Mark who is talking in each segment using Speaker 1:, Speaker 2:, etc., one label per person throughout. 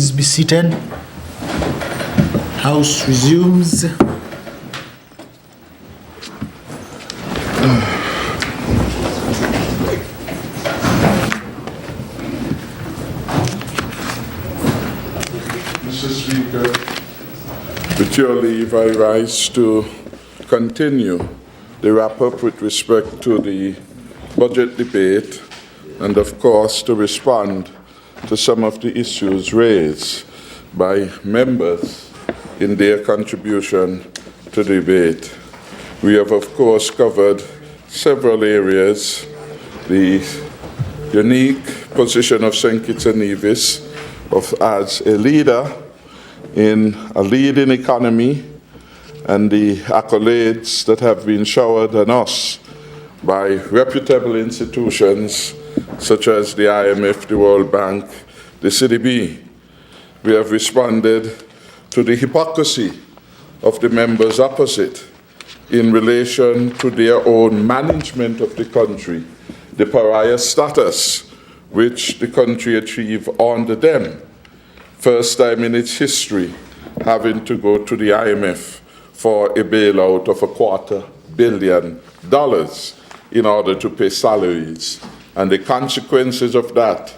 Speaker 1: Please be seated. House resumes.
Speaker 2: Mr. Speaker, with your leave, I rise to continue the wrap-up with respect to the budget debate and, of course, to respond to some of the issues raised by members in their contribution to the debate. We have, of course, covered several areas: the unique position of St. Kitts and Nevis as a leader in a leading economy, and the accolades that have been showered on us by reputable institutions such as the IMF, the World Bank, the CDB. We have responded to the hypocrisy of the members opposite in relation to their own management of the country, the pariah status which the country achieved under them. First time in its history having to go to the IMF for a bailout of $250 million in order to pay salaries. And the consequences of that,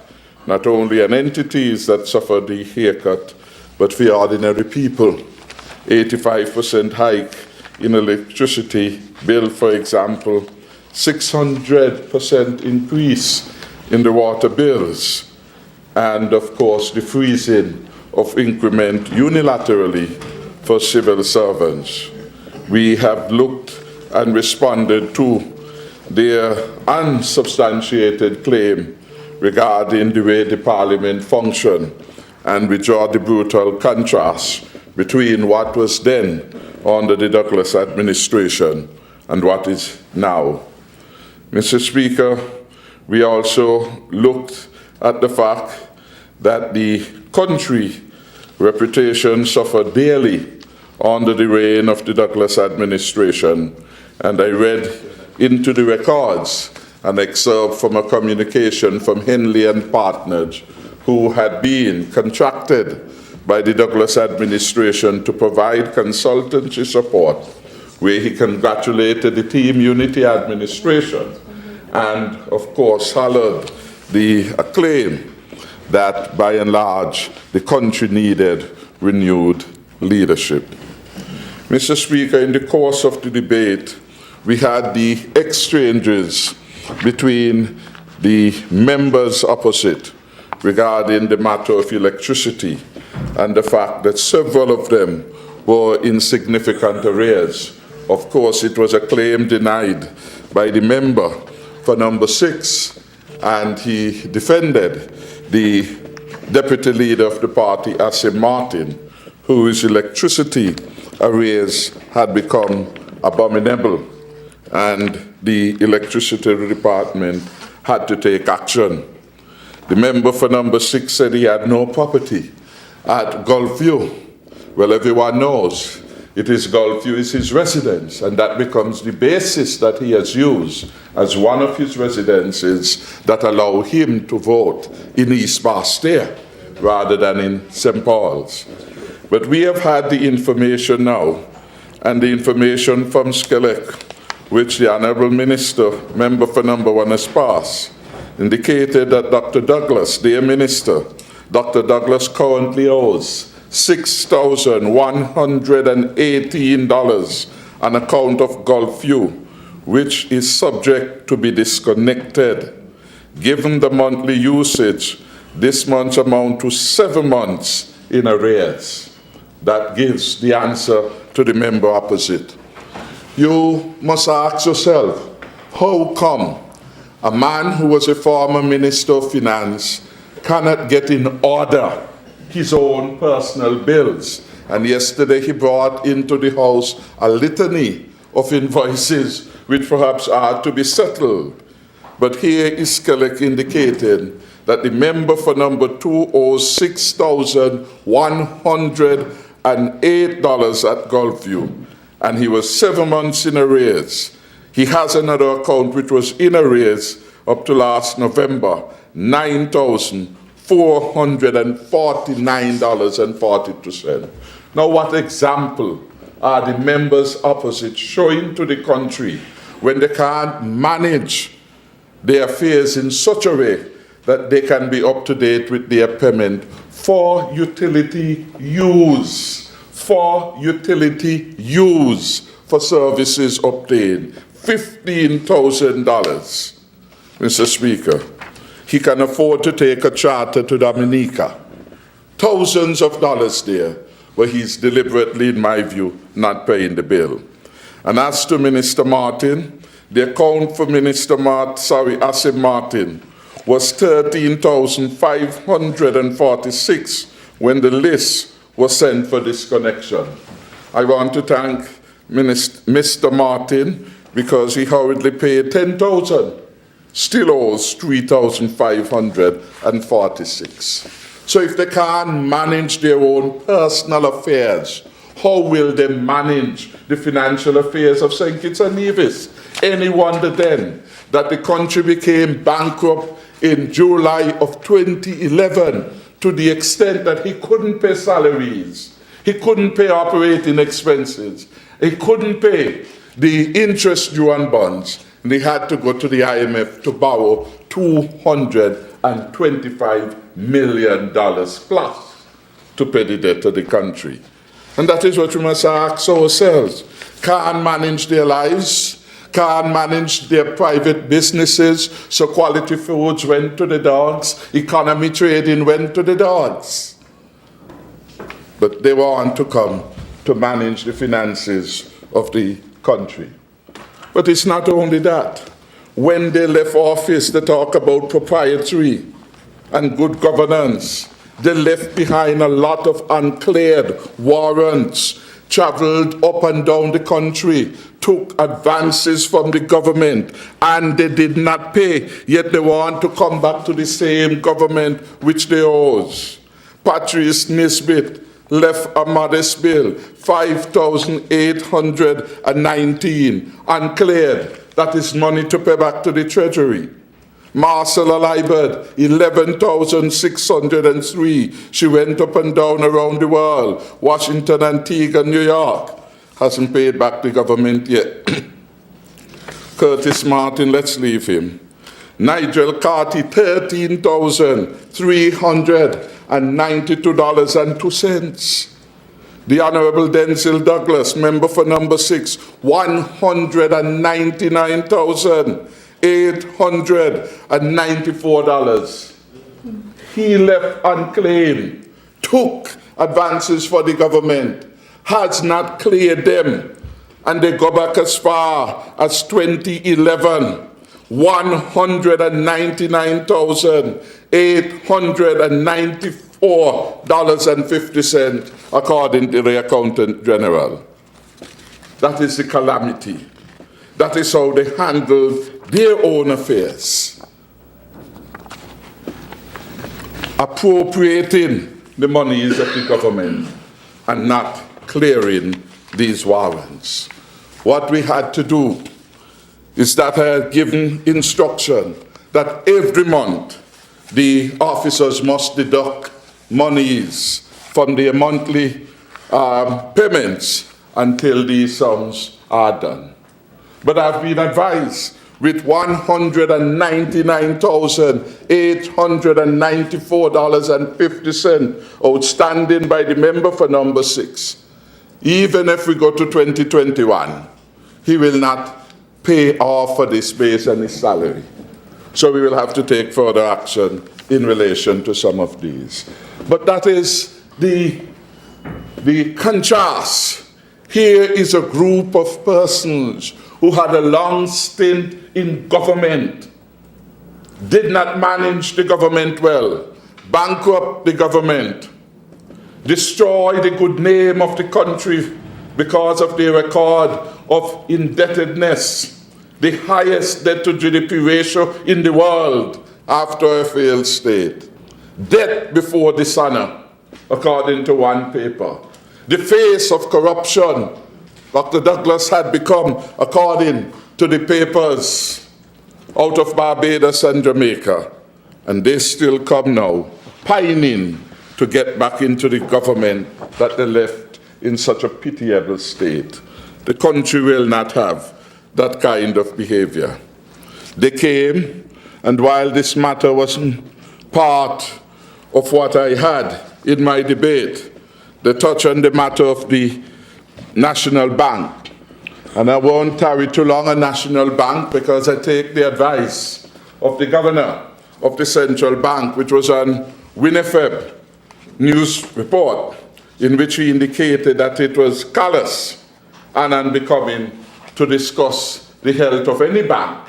Speaker 2: not only on entities that suffer the haircut, but for ordinary people. 85% hike in electricity bill, for example, 600% increase in the water bills, and of course the freezing of increment unilaterally for civil servants. We have looked and responded to their unsubstantiated claim regarding the way the Parliament functioned, and we draw the brutal contrast between what was then under the Douglas administration and what is now. Mr. Speaker, we also looked at the fact that the country reputation suffered daily under the reign of the Douglas administration, and I read into the records an excerpt from a communication from Henley and Partners, who had been contracted by the Douglas administration to provide consultancy support, where he congratulated the Team Unity administration and, of course, hollered the acclaim that, by and large, the country needed renewed leadership. Mr. Speaker, in the course of the debate, we had the exchanges between the members opposite regarding the matter of electricity and the fact that several of them were in significant arrears. Of course, it was a claim denied by the member for number 6, and he defended the deputy leader of the party, Asim Martin, whose electricity arrears had become abominable, and the electricity department had to take action. The member for number 6 said he had no property at Gulfview. Well, everyone knows it is Gulfview is his residence, and that becomes the basis that he has used as one of his residences that allow him to vote in East Bastia rather than in St. Paul's. But we have had the information now, and the information from Skellek, which the Honourable Minister, member for number 1, has passed, indicated that Dr. Douglas, their minister, Dr. Douglas currently owes $6,118 on account of Gulfview, which is subject to be disconnected. Given the monthly usage, this month's amount to 7 months in arrears. That gives the answer to the member opposite. You must ask yourself, how come a man who was a former Minister of Finance cannot get in order his own personal bills? And yesterday he brought into the House a litany of invoices which perhaps are to be settled. But here is Skellek indicating that the member for number 2 owes $6,108 at Gulfview, and he was 7 months in arrears. He has another account which was in arrears up to last November, $9,400. $449.42. Now, what example are the members opposite showing to the country when they can't manage their affairs in such a way that they can be up to date with their payment for utility use, for services obtained? $15,000. Mr. Speaker, he can afford to take a charter to Dominica. Thousands of dollars there, but he's deliberately, in my view, not paying the bill. And as to Minister Martin, the account for Asim Martin was $13,546 when the list was sent for disconnection. I want to thank Mr. Martin because he hurriedly paid $10,000, still owes $3,546. So if they can't manage their own personal affairs, how will they manage the financial affairs of St. Kitts and Nevis? Any wonder then that the country became bankrupt in July of 2011 to the extent that he couldn't pay salaries, he couldn't pay operating expenses, he couldn't pay the interest due on bonds, and he had to go to the IMF to borrow $225 million plus to pay the debt of the country. And that is what we must ask ourselves. Can't manage their lives, can't manage their private businesses, so Quality Foods went to the dogs, economy trading went to the dogs. But they want to come to manage the finances of the country. But it's not only that. When they left office, they talk about proprietary and good governance. They left behind a lot of uncleared warrants, traveled up and down the country, took advances from the government, and they did not pay, yet they want to come back to the same government which they owe. Patrice Nisbet left a modest bill, $5,819, uncleared. That is money to pay back to the Treasury. Marcella Liebert, $11,603. She went up and down around the world, Washington, Antigua, New York. Hasn't paid back the government yet. Curtis Martin, let's leave him. Nigel Carty, $13,392.02. The Honorable Denzil Douglas, member for number 6, $199,894. He left unclaimed, took advances for the government, has not cleared them, and they go back as far as 2011. $199,894.50, according to the Accountant General. That is the calamity. That is how they handle their own affairs. Appropriating the monies of the government and not clearing these warrants. What we had to do is that I had given instruction that every month the officers must deduct monies from their monthly payments until these sums are done. But I've been advised with $199,894.50 outstanding by the member for number 6. Even if we go to 2021, he will not pay off for this based on his salary. So we will have to take further action in relation to some of these. But that is the contrast. Here is a group of persons who had a long stint in government, did not manage the government well, bankrupt the government, destroy the good name of the country because of their record of indebtedness, the highest debt to GDP ratio in the world after a failed state. Debt before dishonor, according to one paper. The face of corruption, Dr. Douglas had become, according to the papers, out of Barbados and Jamaica. And they still come now pining to get back into the government that they left in such a pitiable state. The country will not have that kind of behavior. They came, and while this matter wasn't part of what I had in my debate, they touched on the matter of the National Bank. And I won't tarry too long on National Bank because I take the advice of the governor of the central bank, which was on Winnipeg news report, in which he indicated that it was callous and unbecoming to discuss the health of any bank,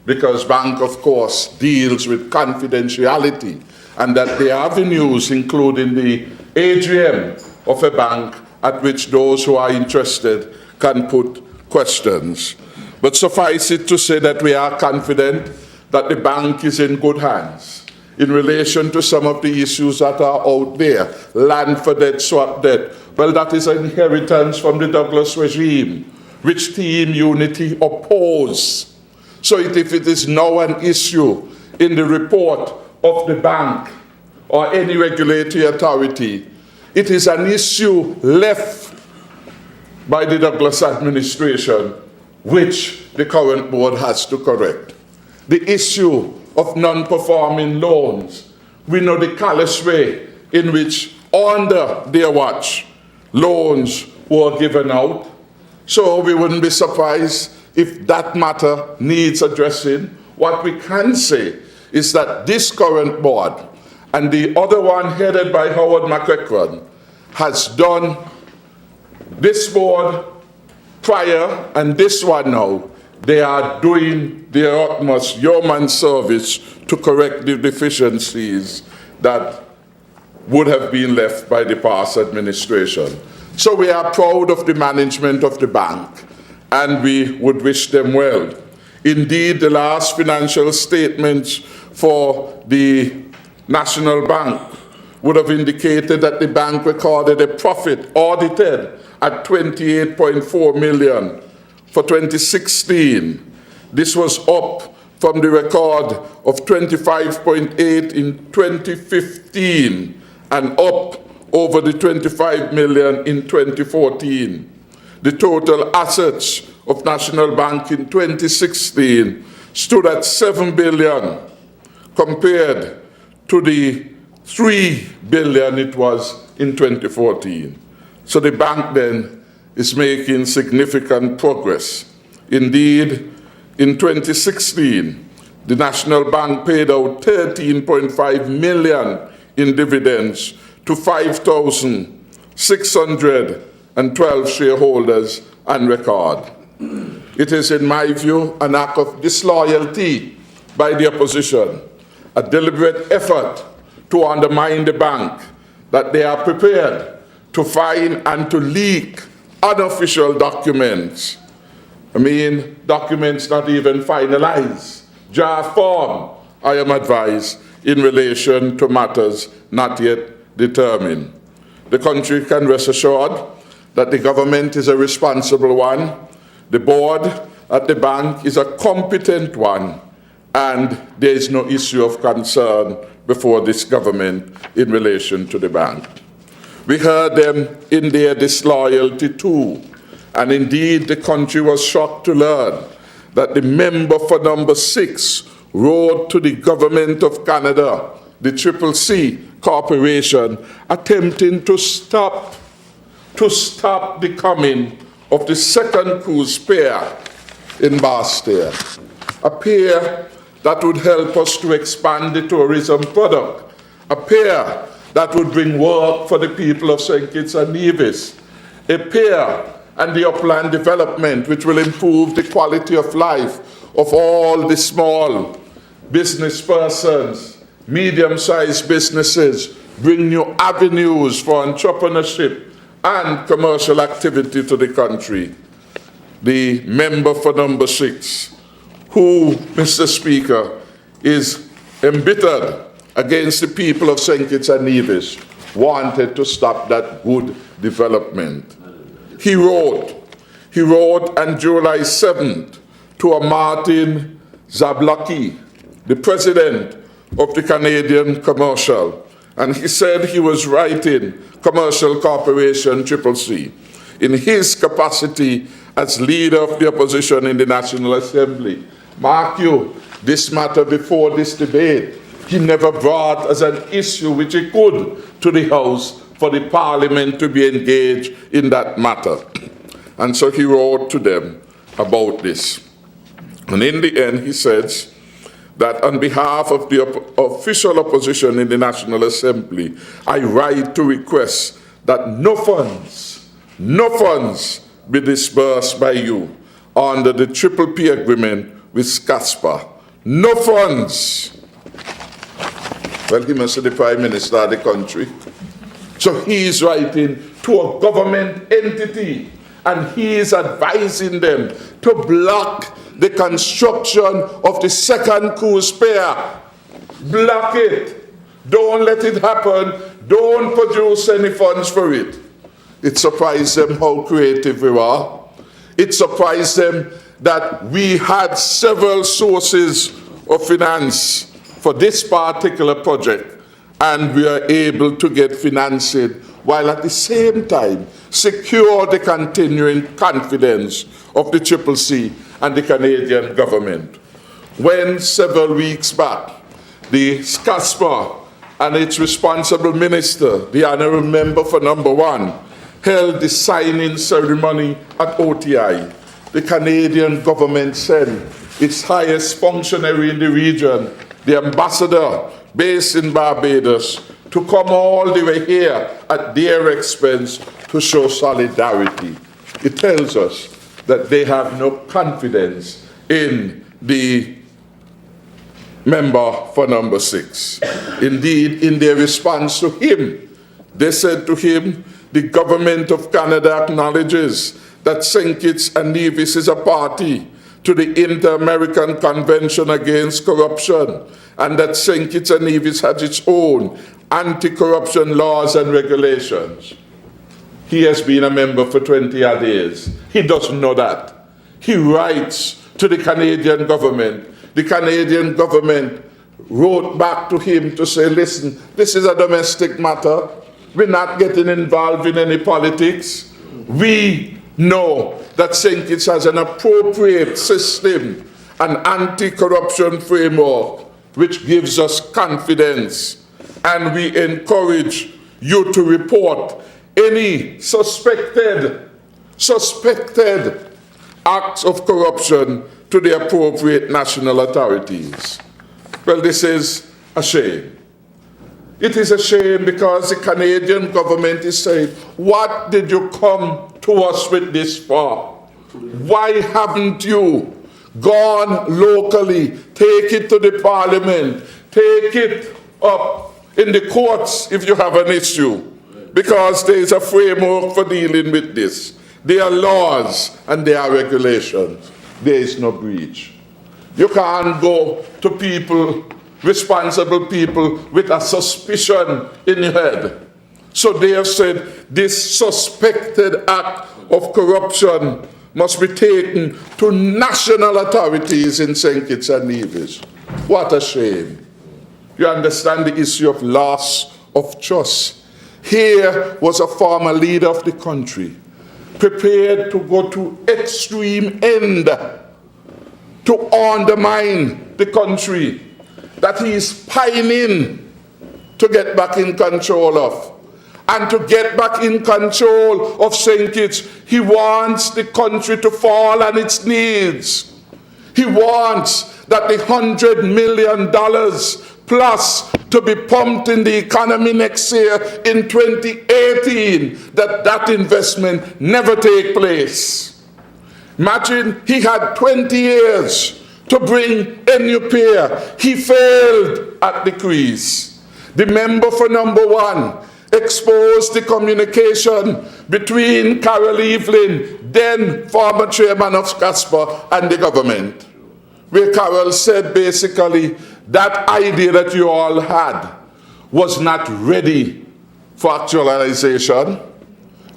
Speaker 2: because bank, of course, deals with confidentiality, and that the avenues, including the AGM of a bank, at which those who are interested can put questions. But suffice it to say that we are confident that the bank is in good hands in relation to some of the issues that are out there. Land for debt, swap debt. Well, that is an inheritance from the Douglas regime, which Team Unity opposed. So if it is now an issue in the report of the bank or any regulatory authority, it is an issue left by the Douglas administration, which the current board has to correct. The issue of non-performing loans. We know the callous way in which, under their watch, loans were given out. So we wouldn't be surprised if that matter needs addressing. What we can say is that this current board and the other one headed by Howard McEachran has done this board prior and this one now. They are doing their utmost yeoman service to correct the deficiencies that would have been left by the past administration. So we are proud of the management of the bank, and we would wish them well. Indeed, the last financial statements for the National Bank would have indicated that the bank recorded a profit audited at $28.4 million for 2016. This was up from the record of 25.8 in 2015 and up over the 25 million in 2014. The total assets of National Bank in 2016 stood at 7 billion compared to the 3 billion it was in 2014. So the bank then is making significant progress. Indeed, in 2016, the National Bank paid out 13.5 million in dividends to 5,612 shareholders on record. It is, in my view, an act of disloyalty by the opposition, a deliberate effort to undermine the bank, that they are prepared to find and to leak unofficial documents. I mean, documents not even finalized, draft form, I am advised, in relation to matters not yet determined. The country can rest assured that the government is a responsible one, the board at the bank is a competent one, and there is no issue of concern before this government in relation to the bank. We heard them in their disloyalty too, and indeed the country was shocked to learn that the member for number 6 wrote to the government of Canada, the CCC Corporation, attempting to stop the coming of the second cruise pair in Basseterre, a pair that would help us to expand the tourism product, a pair that would bring work for the people of St. Kitts and Nevis, a pair and the upland development which will improve the quality of life of all the small business persons, medium-sized businesses, bring new avenues for entrepreneurship and commercial activity to the country. The member for number 6, who, Mr. Speaker, is embittered against the people of St. Kitts and Nevis, wanted to stop that good development. He wrote on July 7th to a Martin Zablocki, the president of the Canadian Commercial, And he said he was writing Commercial Corporation CCC in his capacity as leader of the opposition in the National Assembly. Mark you, this matter before this debate, he never brought as an issue which he could to the House for the Parliament to be engaged in that matter. And so he wrote to them about this. And in the end, he says that on behalf of the official opposition in the National Assembly, I write to request that no funds be disbursed by you under the PPP agreement with SCASPA. No funds. Well, he must be the Prime Minister of the country. So he is writing to a government entity, and he is advising them to block the construction of the second cruise pier. Block it. Don't let it happen. Don't produce any funds for it. It surprised them how creative we were. It surprised them that we had several sources of finance for this particular project, and we are able to get financing while at the same time secure the continuing confidence of the CCC and the Canadian government. When several weeks back, the SCASPA and its responsible minister, the honorable member for number 1, held the signing ceremony at OTI, the Canadian government sent its highest functionary in the region, the ambassador based in Barbados, to come all the way here at their expense to show solidarity. It tells us that they have no confidence in the member for number 6. Indeed, in their response to him, they said to him, the government of Canada acknowledges that St. Kitts and Nevis is a party to the Inter-American Convention Against Corruption, and that St. Kitts and Nevis has its own anti-corruption laws and regulations. He has been a member for 20-odd years. He doesn't know that. He writes to the Canadian government. The Canadian government wrote back to him to say, listen, this is a domestic matter. We're not getting involved in any politics. We know that St. Kitts has an appropriate system, an anti-corruption framework, which gives us confidence. And we encourage you to report any suspected acts of corruption to the appropriate national authorities. Well, this is a shame. It is a shame because the Canadian government is saying, what did you come to us with this for? Why haven't you gone locally, take it to the Parliament, take it up in the courts if you have an issue? Because there is a framework for dealing with this. There are laws and there are regulations. There is no breach. You can't go to people, responsible people, with a suspicion in your head. So they have said this suspected act of corruption must be taken to national authorities in St. Kitts and Nevis. What a shame. You understand the issue of loss of trust. Here was a former leader of the country, prepared to go to extreme end to undermine the country that he is pining to get back in control of. And to get back in control of St. Kitts, he wants the country to fall on its knees. He wants that the $100 million plus to be pumped in the economy next year in 2018, that investment never take place. Imagine he had 20 years to bring a new pier. He failed at the crease. The member for number 1 exposed the communication between Carol Evelyn, then former chairman of SCASPA, and the government, where Carol said basically that idea that you all had was not ready for actualization.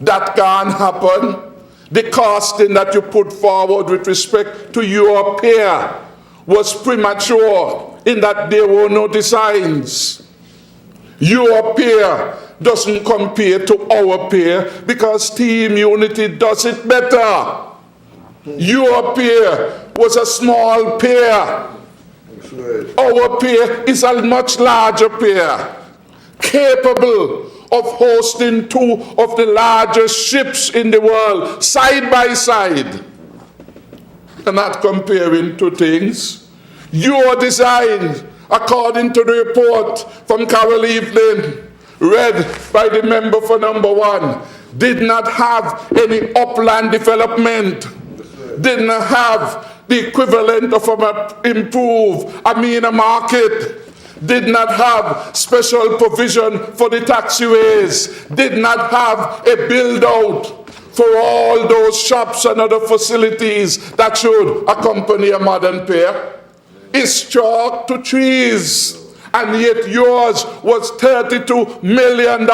Speaker 2: That can't happen. The costing that you put forward with respect to your pier was premature in that there were no designs. Your peer doesn't compare to our peer because Team Unity does it better. Your peer was a small peer. Our peer is a much larger peer, capable of hosting two of the largest ships in the world side by side. You're not comparing two things. Your design, according to the report from Carol Evelyn, read by the member for number 1, did not have any upland development, did not have the equivalent of an improved Amina market, did not have special provision for the taxiways, did not have a build-out for all those shops and other facilities that should accompany a modern pair. It's chalk to trees, and yet yours was $32 million,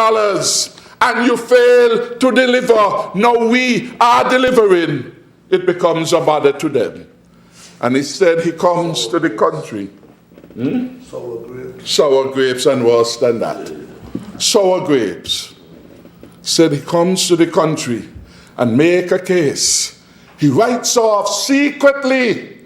Speaker 2: and you fail to deliver. Now we are delivering. It becomes a bother to them. And instead he comes to the country. Sour grapes and worse than that. Sour grapes. Said he comes to the country and make a case. He writes off secretly,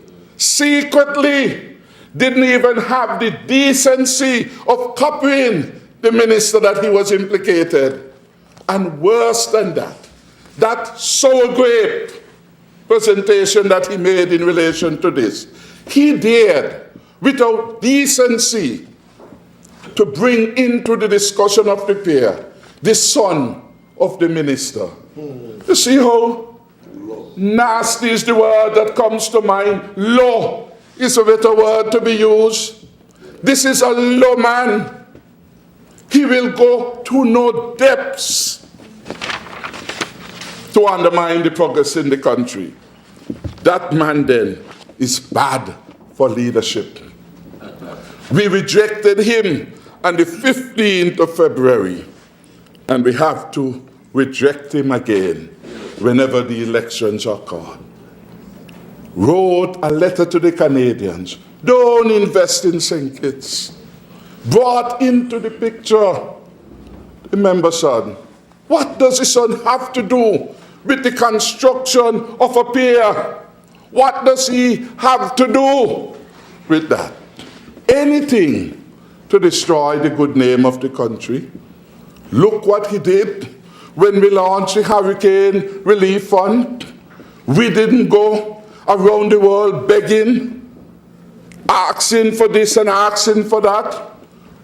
Speaker 2: didn't even have the decency of copying the minister that he was implicated. And worse than that, that sour grape presentation that he made in relation to this, he dared, without decency, to bring into the discussion of the pair the son of the minister. You see how nasty is the word that comes to mind? Low is a better word to be used. This is a low man. He will go to no depths to undermine the progress in the country. That man then is bad for leadership. We rejected him on the 15th of February, and we have to reject him again whenever the elections are called. Wrote a letter to the Canadians, don't invest in St. Kitts. Brought into the picture, remember, son, what does the son have to do with the construction of a pier? What does he have to do with that? Anything to destroy the good name of the country. Look what he did when we launched the Hurricane Relief Fund. We didn't go around the world begging, asking for this and asking for that.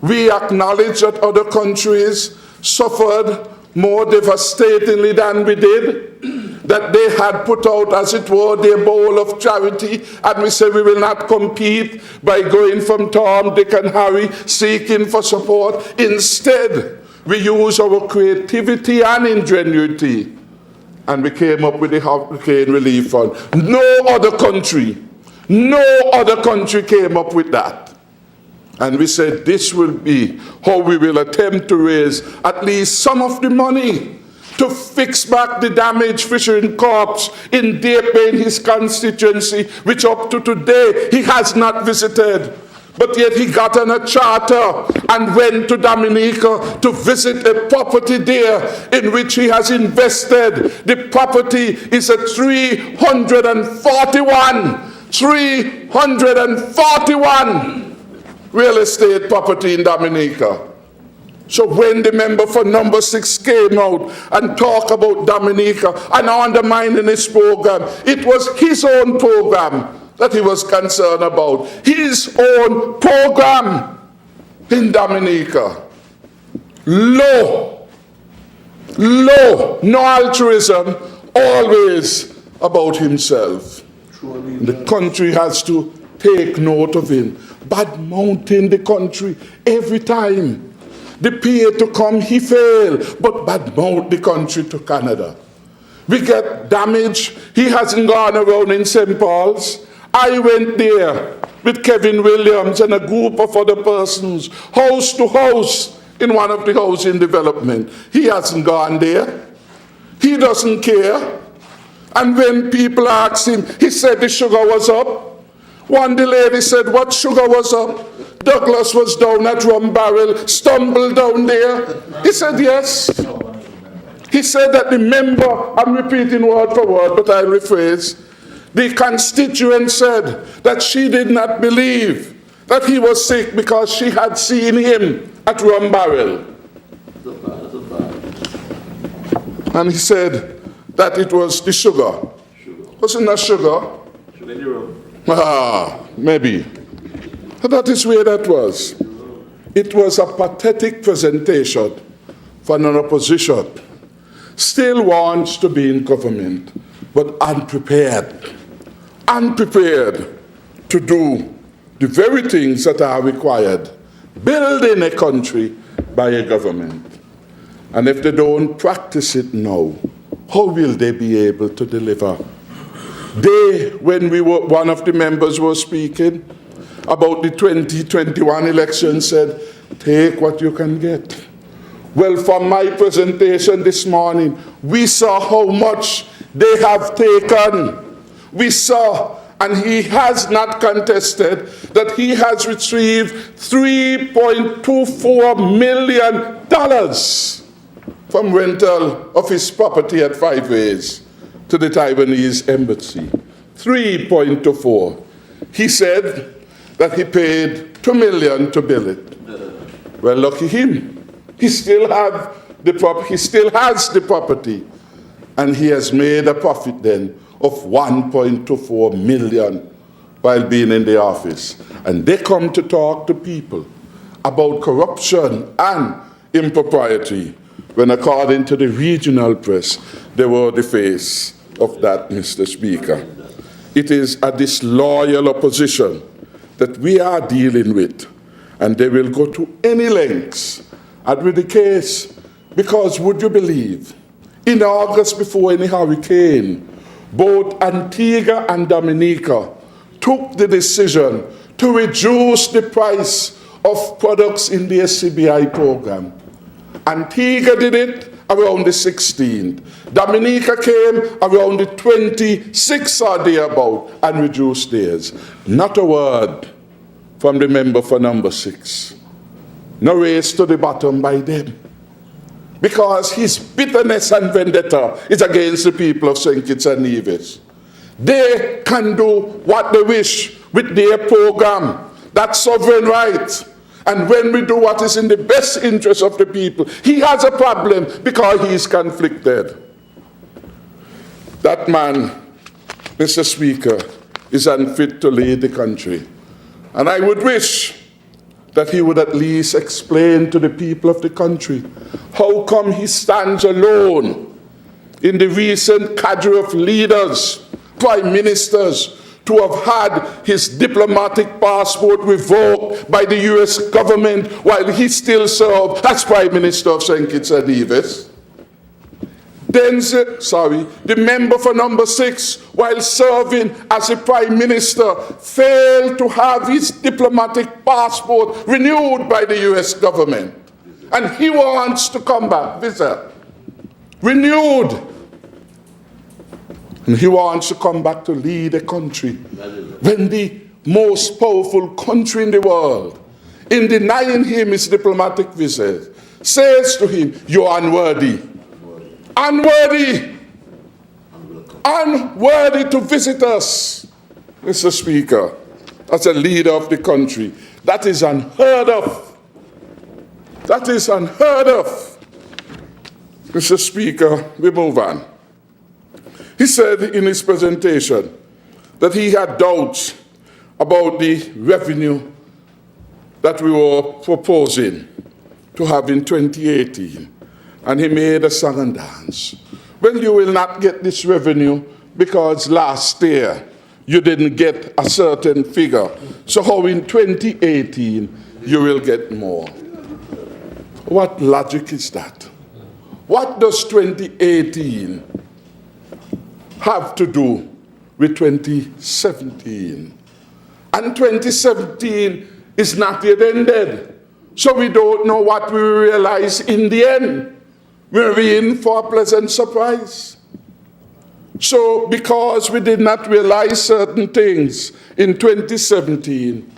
Speaker 2: We acknowledge that other countries suffered more devastatingly than we did, that they had put out, as it were, their bowl of charity, and we said we will not compete by going from Tom, Dick, and Harry seeking for support. Instead, we use our creativity and ingenuity, and we came up with the Hurricane Relief Fund. No other country came up with that. And we said this will be how we will attempt to raise at least some of the money to fix back the damaged Fishing Corps in Depe, his constituency, which up to today he has not visited. But yet he got on a charter and went to Dominica to visit a property there in which he has invested. The property is a 341 real estate property in Dominica. So when the member for number 6 came out and talked about Dominica and undermining his program, it was his own program that he was concerned about. His own program in Dominica. Low, no altruism, always about himself. The country has to take note of him. Bad-mouthing the country every time. The PA to come, he failed, but bad-mouth the country to Canada. We get damage. He hasn't gone around in St. Paul's. I went there with Kevin Williams and a group of other persons, house to house, in one of the housing development. He hasn't gone there. He doesn't care. And when people asked him, he said the sugar was up. One the lady said, what sugar was up? Douglas was down at Rum Barrel, stumbled down there? He said yes. He said that the member, I'm repeating word for word, but I'll rephrase, the constituent said that she did not believe that he was sick because she had seen him at Rum Barrel. And he said that it was the sugar. Wasn't that sugar? Sugar in the rum. Maybe. But that is where that was. It was a pathetic presentation for an opposition. Still wants to be in government, but unprepared. Unprepared to do the very things that are required. Building a country by a government. And if they don't practice it now, how will they be able to deliver? When one of the members was speaking about the 2021 election, said, take what you can get. Well, from my presentation this morning, we saw how much they have taken. We saw, and he has not contested, that he has retrieved $3.24 million from rental of his property at 5 Ways to the Taiwanese embassy. 3.24. He said that he paid $2 million to build it. Well, lucky him. He still has the property, and he has made a profit then of $1.24 million while being in the office. And they come to talk to people about corruption and impropriety, when according to the regional press, they were the face of that, Mr. Speaker. It is a disloyal opposition that we are dealing with, and they will go to any lengths. And with the case, because would you believe, in August before any hurricane, both Antigua and Dominica took the decision to reduce the price of products in the SCBI program. Antigua did it around the 16th. Dominica came around the 26th or thereabout and reduced theirs. Not a word from the member for number 6. No race to the bottom by them. Because his bitterness and vendetta is against the people of St. Kitts and Nevis. They can do what they wish with their program. That's sovereign right. And when we do what is in the best interest of the people, he has a problem because he is conflicted. That man, Mr. Speaker, is unfit to lead the country. And I would wish that he would at least explain to the people of the country how come he stands alone in the recent cadre of leaders, prime ministers, to have had his diplomatic passport revoked by the U.S. government while he still served as Prime Minister of St. Kitts and Nevis. The member for number 6, while serving as a Prime Minister, failed to have his diplomatic passport renewed by the U.S. government. And he wants to come back, visa, renewed. And he wants to come back to lead a country when the most powerful country in the world, in denying him his diplomatic visa, says to him, you're unworthy. Unworthy. Unworthy to visit us, Mr. Speaker, as a leader of the country. That is unheard of. That is unheard of. Mr. Speaker, we move on. He said in his presentation that he had doubts about the revenue that we were proposing to have in 2018. And he made a song and dance. Well, you will not get this revenue because last year you didn't get a certain figure. So how in 2018 you will get more? What logic is that? What does 2018 have to do with 2017? And 2017 is not yet ended. So we don't know what we will realize in the end. We're in for a pleasant surprise. So because we did not realize certain things in 2017,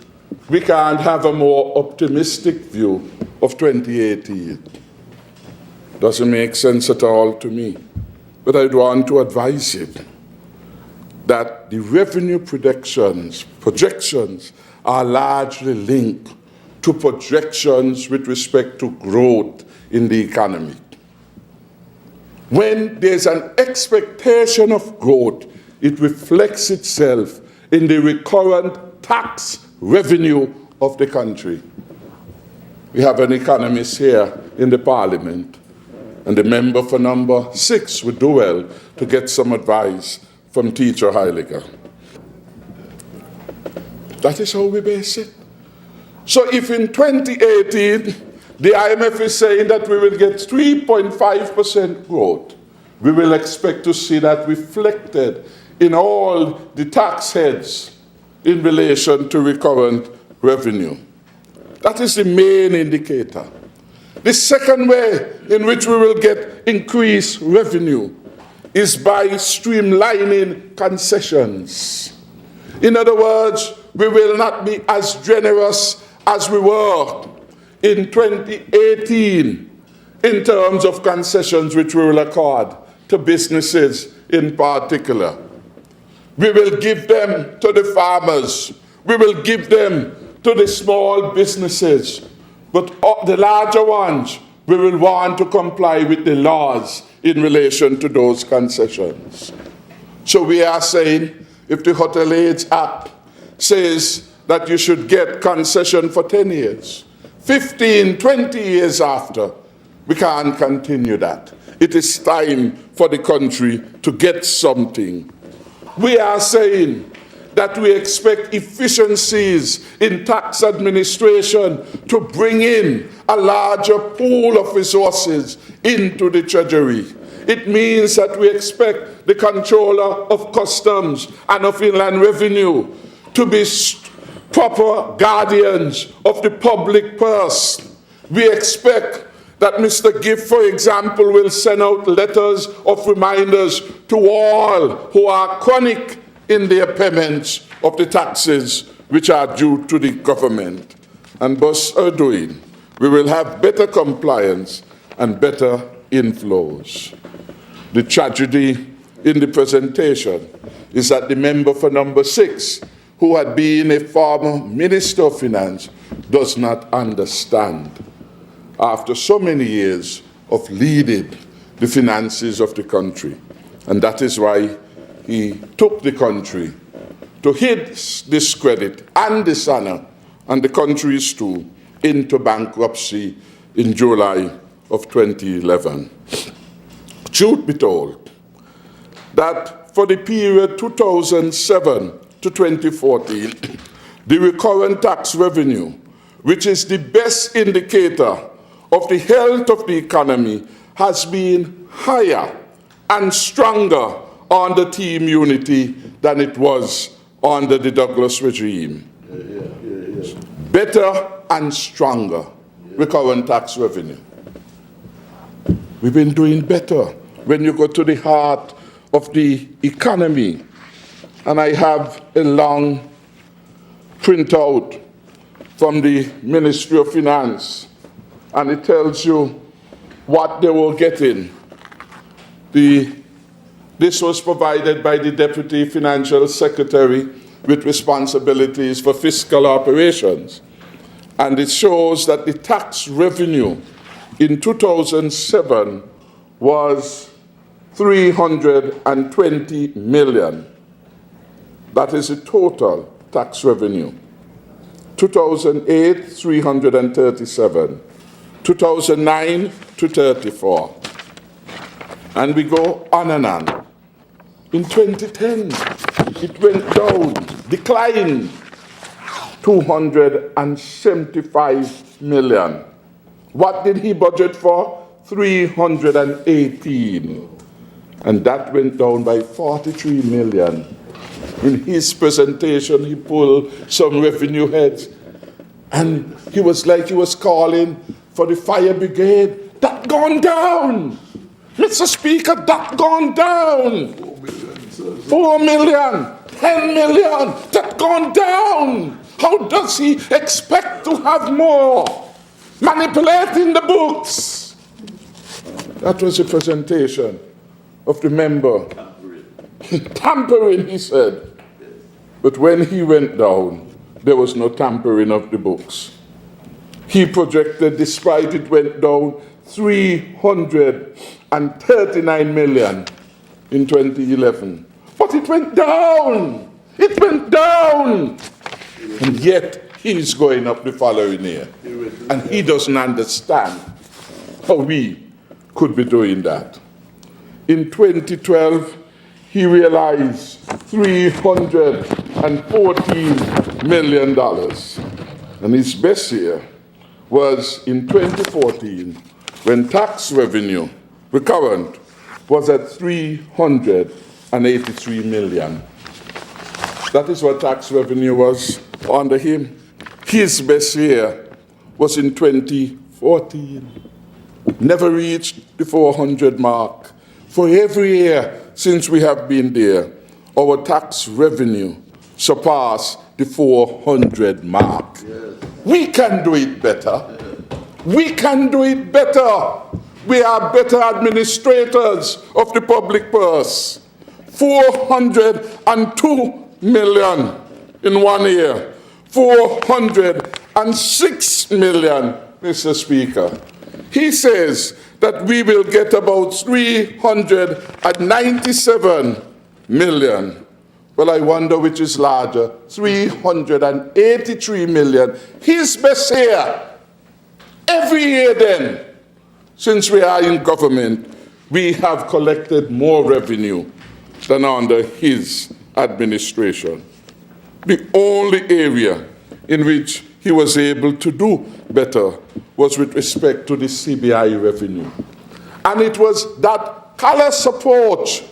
Speaker 2: we can't have a more optimistic view of 2018. Doesn't make sense at all to me. But I'd want to advise you that the revenue projections are largely linked to projections with respect to growth in the economy. When there's an expectation of growth, it reflects itself in the recurrent tax revenue of the country. We have an economist here in the Parliament, and the member for number 6 would do well to get some advice from Teacher Heiliger. That is how we base it. So if in 2018, the IMF is saying that we will get 3.5% growth, we will expect to see that reflected in all the tax heads in relation to recurrent revenue. That is the main indicator. The second way in which we will get increased revenue is by streamlining concessions. In other words, we will not be as generous as we were in 2018 in terms of concessions which we will accord to businesses in particular. We will give them to the farmers. We will give them to the small businesses. But the larger ones, we will want to comply with the laws in relation to those concessions. So we are saying, if the Hotel Aids Act says that you should get concession for 10 years, 15, 20 years after, we can't continue that. It is time for the country to get something. We are saying that we expect efficiencies in tax administration to bring in a larger pool of resources into the Treasury. It means that we expect the Controller of Customs and of Inland Revenue to be proper guardians of the public purse. We expect that Mr. Gift, for example, will send out letters of reminders to all who are chronic in their payments of the taxes which are due to the government. And thus are doing, we will have better compliance and better inflows. The tragedy in the presentation is that the member for number 6, who had been a former Minister of Finance, does not understand, after so many years of leading the finances of the country. And that is why he took the country to his discredit and dishonor, and the country's too, into bankruptcy in July of 2011. Truth be told, that for the period 2007 to 2014, the recurrent tax revenue, which is the best indicator of the health of the economy, has been higher and stronger under Team Unity than it was under the Douglas regime. Better and stronger recurrent tax revenue. We've been doing better when you go to the heart of the economy. And I have a long printout from the Ministry of Finance, and it tells you what they were getting. This was provided by the Deputy Financial Secretary with responsibilities for fiscal operations. And it shows that the tax revenue in 2007 was 320 million. That is the total tax revenue. 2008, 337. 2009, 234. And we go on and on. In 2010, it went down, declined, 275 million. What did he budget for? 318. And that went down by 43 million. In his presentation, he pulled some revenue heads, and he was like he was calling for the fire brigade. That gone down! Mr. Speaker, that gone down! 4 million, 10 million, that gone down! How does he expect to have more? Manipulating the books. That was the presentation of the member. Tampering, he said. But when he went down, there was no tampering of the books. He projected, despite it went down 339 million in 2011. But it went down. It went down. And yet, he's going up the following year. And he doesn't understand how we could be doing that. In 2012, he realized $314 million. And his best year was in 2014, when tax revenue, recurrent, was at 383 million. That is what tax revenue was under him. His best year was in 2014. Never reached the 400 mark. For every year since we have been there, our tax revenue surpassed the 400 mark. Yes. We can do it better. We can do it better. We are better administrators of the public purse. 402 million in 1 year. 406 million, Mr. Speaker. He says that we will get about 397 million. Well, I wonder which is larger, 383 million. His best year. Every year then, since we are in government, we have collected more revenue than under his administration. The only area in which he was able to do better was with respect to the CBI revenue. And it was that callous approach,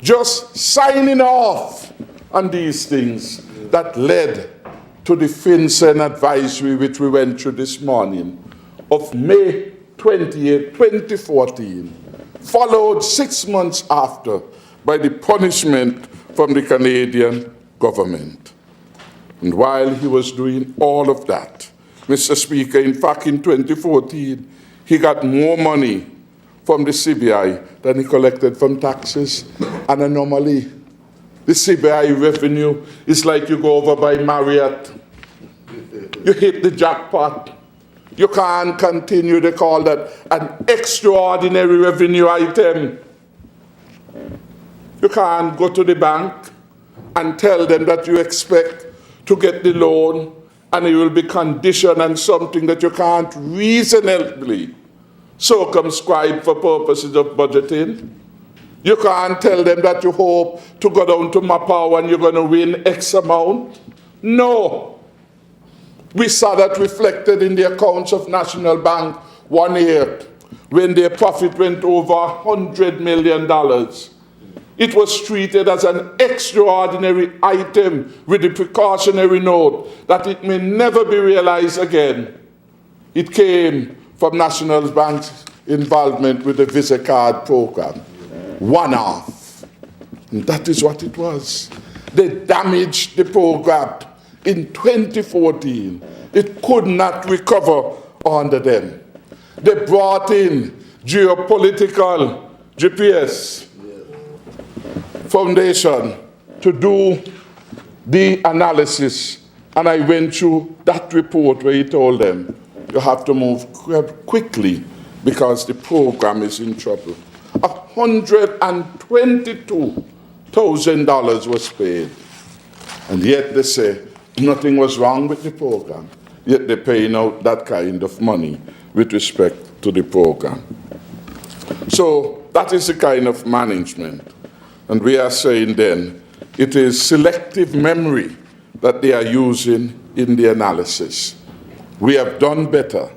Speaker 2: just signing off on these things, that led to the FinCEN advisory which we went through this morning of May 28, 2014, followed 6 months after by the punishment from the Canadian government. And while he was doing all of that, Mr. Speaker, in fact, in 2014, he got more money from the CBI than he collected from taxes. And anomaly, the CBI revenue is like you go over by Marriott, you hit the jackpot. You can't continue to call that an extraordinary revenue item. You can't go to the bank and tell them that you expect to get the loan and it will be conditioned on something that you can't reasonably circumscribe for purposes of budgeting. You can't tell them that you hope to go down to Mapao and you're going to win X amount. No. We saw that reflected in the accounts of National Bank 1 year when their profit went over $100 million. It was treated as an extraordinary item with the precautionary note that it may never be realized again. It came from National Bank's involvement with the Visa card program. One-off. And that is what it was. They damaged the program in 2014. It could not recover under them. They brought in geopolitical GPS Foundation to do the analysis, and I went through that report where he told them, you have to move quickly because the program is in trouble. $122,000 was paid, and yet they say nothing was wrong with the program, yet they're paying out that kind of money with respect to the program. So that is the kind of management. And we are saying then, it is selective memory that they are using in the analysis. We have done better.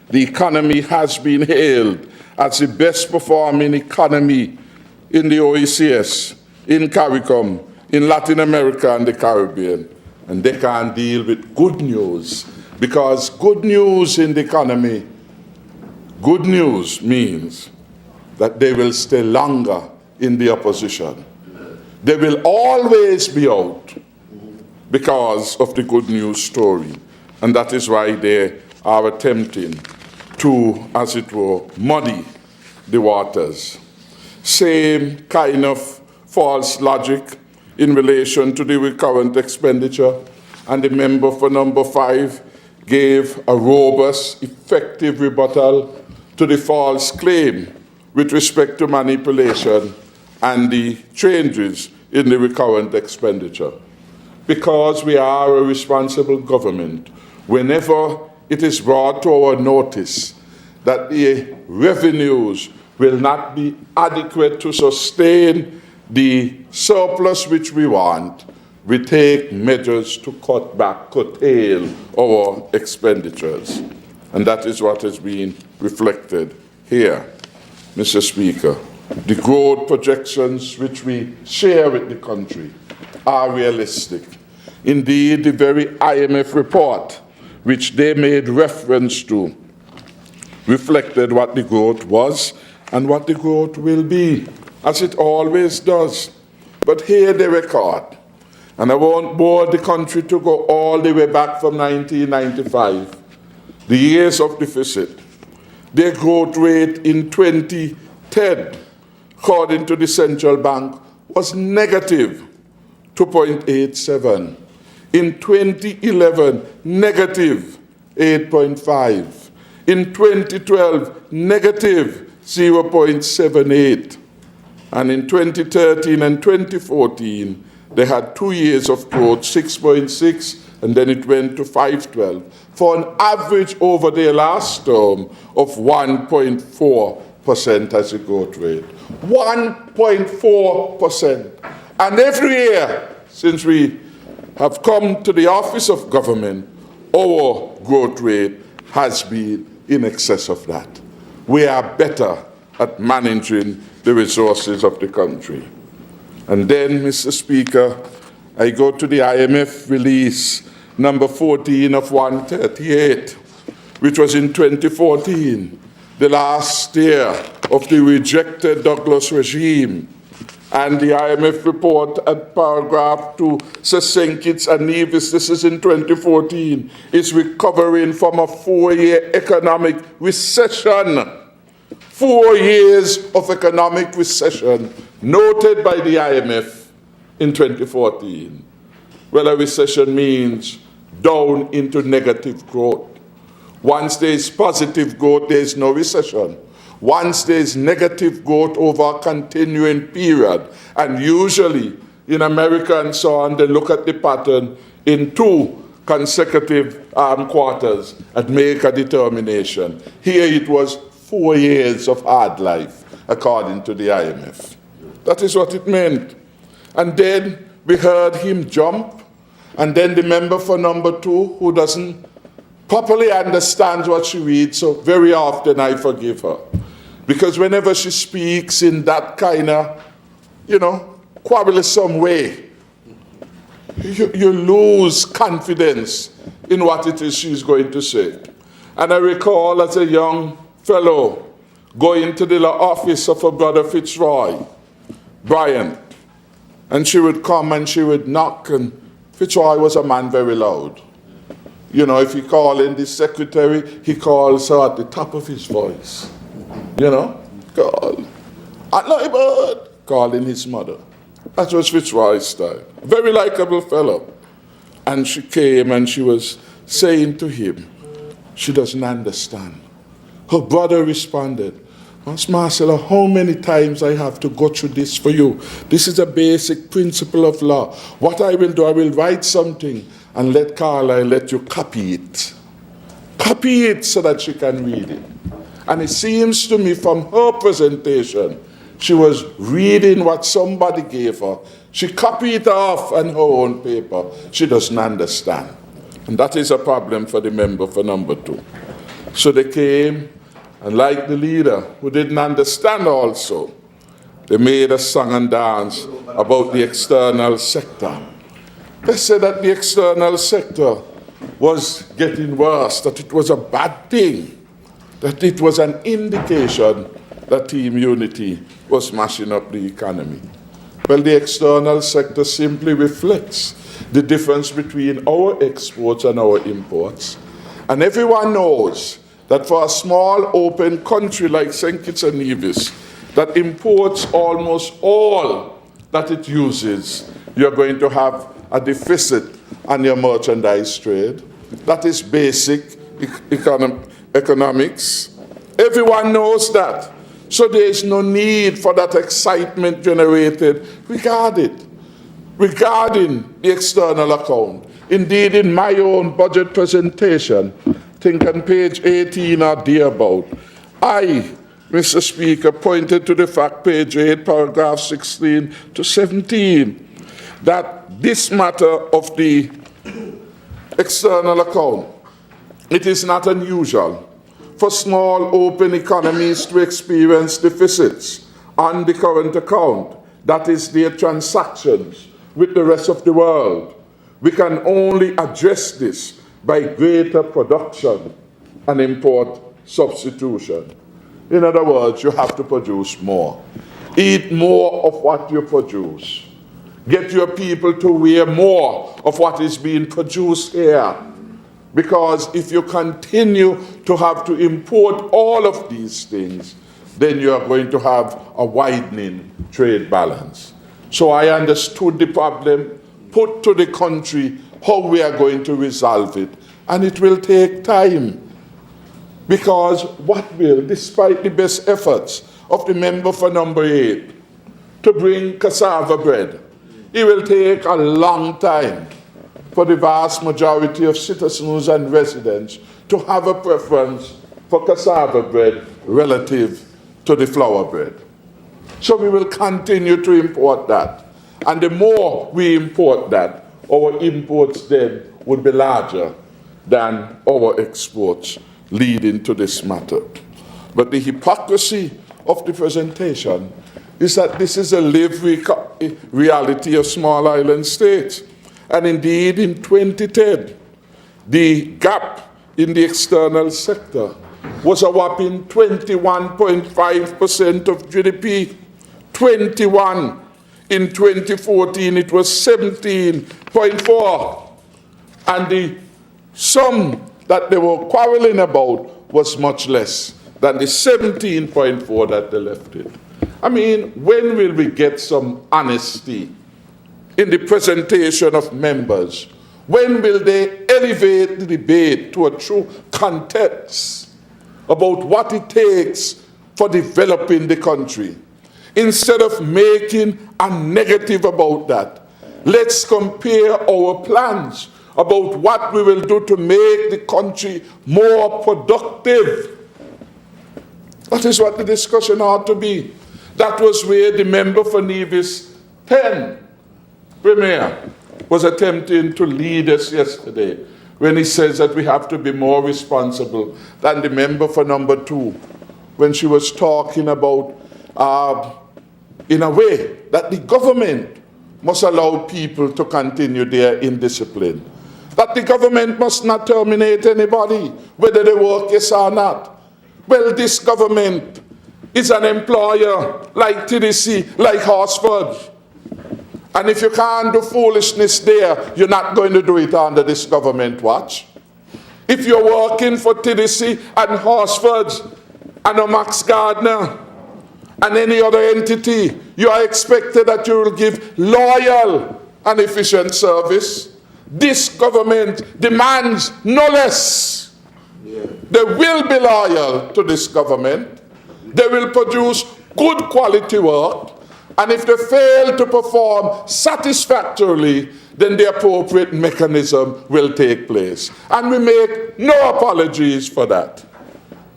Speaker 2: The economy has been hailed as the best performing economy in the OECS, in CARICOM, in Latin America and the Caribbean. And they can't deal with good news, because good news in the economy, good news means that they will stay longer in the opposition. They will always be out. because of the good news story. And that is why they are attempting to, as it were, muddy the waters. Same kind of false logic in relation to the recurrent expenditure. And the member for number 5 gave a robust, effective rebuttal to the false claim with respect to manipulation and the changes in the recurrent expenditure. Because we are a responsible government, whenever it is brought to our notice that the revenues will not be adequate to sustain the surplus which we want, we take measures to curtail our expenditures. And that is what is being reflected here, Mr. Speaker. The growth projections which we share with the country are realistic. Indeed, the very IMF report, which they made reference to, reflected what the growth was and what the growth will be, as it always does. But here they record, and I won't bore the country to go all the way back from 1995, the years of deficit. Their growth rate in 2010, according to the central bank, was negative 2.87. In 2011, negative 8.5. In 2012, negative 0.78. And in 2013 and 2014, they had 2 years of growth, 6.6, and then it went to 5.12, for an average over their last term of 1.4% as a growth rate. 1.4%. And every year since we have come to the office of government, our growth rate has been in excess of that. We are better at managing the resources of the country. And then, Mr. Speaker, I go to the IMF release number 14 of 138, which was in 2014, the last year of the rejected Douglas regime. And the IMF report at paragraph 2 says St. Kitts and Nevis, this is in 2014, is recovering from a 4-year economic recession. 4 years of economic recession noted by the IMF in 2014. Well, a recession means down into negative growth. Once there is positive growth, there is no recession. Once there is negative growth over a continuing period, and usually in America and so on, they look at the pattern in 2 consecutive quarters and make a determination. Here it was 4 years of hard life, according to the IMF. That is what it meant. And then we heard him jump, and then the member for number 2, who doesn't properly understand what she reads, so very often I forgive her. Because whenever she speaks in that kind of, quarrelsome way, you lose confidence in what it is she's going to say. And I recall as a young fellow going to the office of her brother Fitzroy, Bryant, and she would come and she would knock, and Fitzroy was a man very loud. If he called in the secretary, he calls her at the top of his voice. Call. Calling his mother. That was Fitzroy's style. A very likable fellow. And she came and she was saying to him, she doesn't understand. Her brother responded, Miss Marcella, how many times I have to go through this for you? This is a basic principle of law. What I will do, I will write something and let you copy it. Copy it so that she can read it. And it seems to me from her presentation, she was reading what somebody gave her. She copied it off on her own paper. She doesn't understand. And that is a problem for the member for number 2. So they came, and like the leader, who didn't understand also, they made a song and dance about the external sector. They said that the external sector was getting worse, that it was a bad thing, that it was an indication that Team Unity was mashing up the economy. Well, the external sector simply reflects the difference between our exports and our imports. And everyone knows that for a small, open country like St. Kitts and Nevis, that imports almost all that it uses, you're going to have a deficit on your merchandise trade. That is basic economics. Everyone knows that. So there is no need for that excitement generated regarding the external account. Indeed, in my own budget presentation, I think on page 18 or thereabout, I, Mr. Speaker, pointed to the fact, page 8, paragraph 16 to 17, that this matter of the external account, it is not unusual for small open economies to experience deficits on the current account, that is their transactions with the rest of the world. We can only address this by greater production and import substitution. In other words, you have to produce more. Eat more of what you produce. Get your people to wear more of what is being produced here. Because if you continue to have to import all of these things, then you are going to have a widening trade balance. So I understood the problem, put to the country how we are going to resolve it. And it will take time. Because what will, despite the best efforts of the member for number 8, to bring cassava bread, it will take a long time for the vast majority of citizens and residents to have a preference for cassava bread relative to the flour bread. So we will continue to import that. And the more we import that, our imports then would be larger than our exports, leading to this matter. But the hypocrisy of the presentation is that this is a lived reality of small island states. And indeed, in 2010, the gap in the external sector was a whopping 21.5% of GDP. 21. In 2014, it was 17.4. And the sum that they were quarreling about was much less than the 17.4 that they left it. I mean, when will we get some honesty in the presentation of members? When will they elevate the debate to a true context about what it takes for developing the country? Instead of making a negative about that, let's compare our plans about what we will do to make the country more productive. That is what the discussion ought to be. That was where the member for Nevis 10, Premier, was attempting to lead us yesterday when he says that we have to be more responsible than the member for number 2, when she was talking about, in a way, that the government must allow people to continue their indiscipline. That the government must not terminate anybody, whether they work yes or not. Well, this government is an employer like TDC, like Horsford. And if you can't do foolishness there, you're not going to do it under this government watch. If you're working for TDC and Horsford and Max Gardner and any other entity, you are expected that you will give loyal and efficient service. This government demands no less. They will be loyal to this government. They will produce good quality work. And if they fail to perform satisfactorily, then the appropriate mechanism will take place. And we make no apologies for that.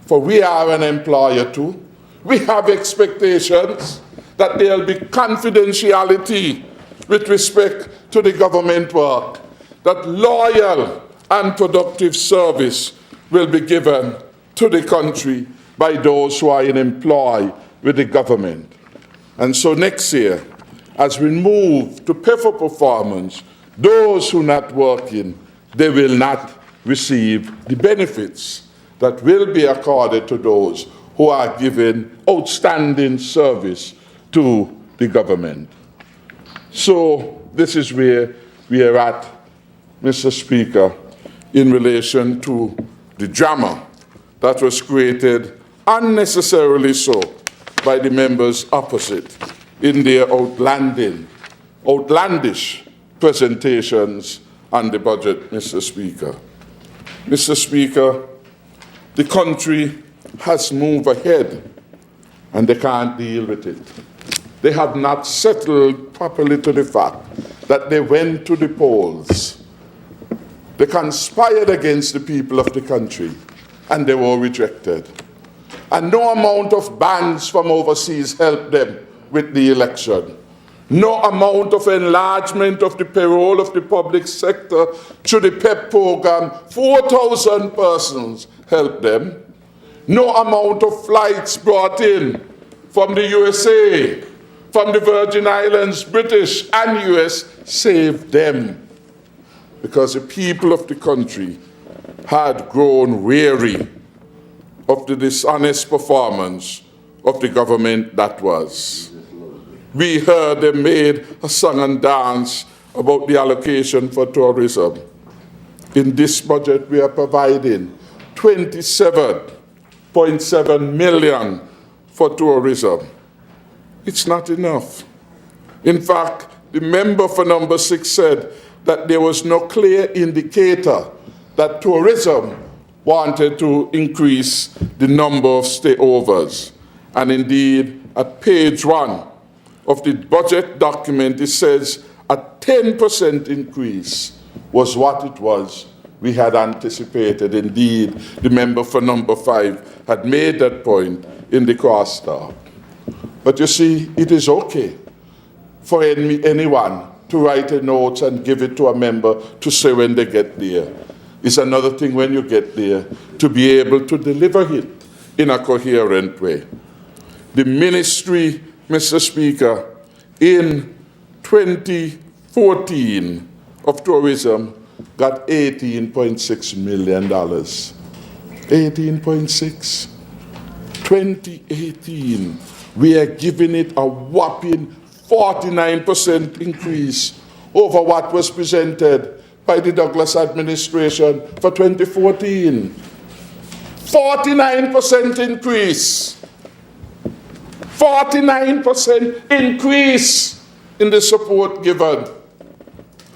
Speaker 2: For we are an employer too. We have expectations that there will be confidentiality with respect to the government work, that loyal and productive service will be given to the country by those who are in employ with the government. And so next year, as we move to pay for performance, those who are not working, they will not receive the benefits that will be accorded to those who are giving outstanding service to the government. So this is where we are at, Mr. Speaker, in relation to the drama that was created unnecessarily so by the members opposite in their outlandish presentations on the budget, Mr. Speaker. Mr. Speaker, the country has moved ahead and they can't deal with it. They have not settled properly to the fact that they went to the polls. They conspired against the people of the country and they were rejected. And no amount of bans from overseas helped them with the election. No amount of enlargement of the payroll of the public sector through the PEP program, 4,000 persons helped them. No amount of flights brought in from the USA, from the Virgin Islands, British and US, saved them. Because the people of the country had grown weary of the dishonest performance of the government that was. We heard them made a song and dance about the allocation for tourism. In this budget, we are providing $27.7 million for tourism. It's not enough. In fact, the member for number 6 said that there was no clear indicator that tourism wanted to increase the number of stayovers. And indeed, at page 1 of the budget document, it says a 10% increase was what it was we had anticipated. Indeed, the member for number 5 had made that point in the crosstalk. But you see, it is okay for anyone to write a note and give it to a member to say when they get there. It's another thing when you get there to be able to deliver it in a coherent way. The ministry, Mr. Speaker, in 2014 of tourism got $18.6 million. 18.6. 2018, we are giving it a whopping 49% increase over what was presented by the Douglas administration for 2014. 49% increase. 49% increase in the support given.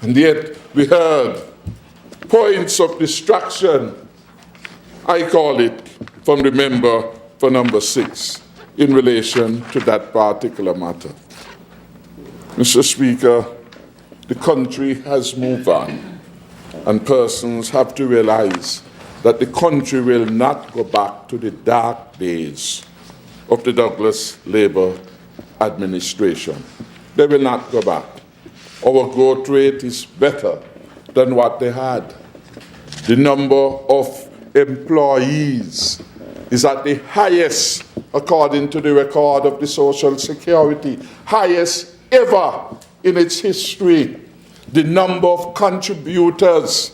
Speaker 2: And yet we heard points of distraction, I call it, from the member for number 6 in relation to that particular matter. Mr. Speaker, the country has moved on, and persons have to realize that the country will not go back to the dark days of the Douglas Labour administration. They will not go back. Our growth rate is better than what they had. The number of employees is at the highest, according to the record of the Social Security, highest ever in its history. The number of contributors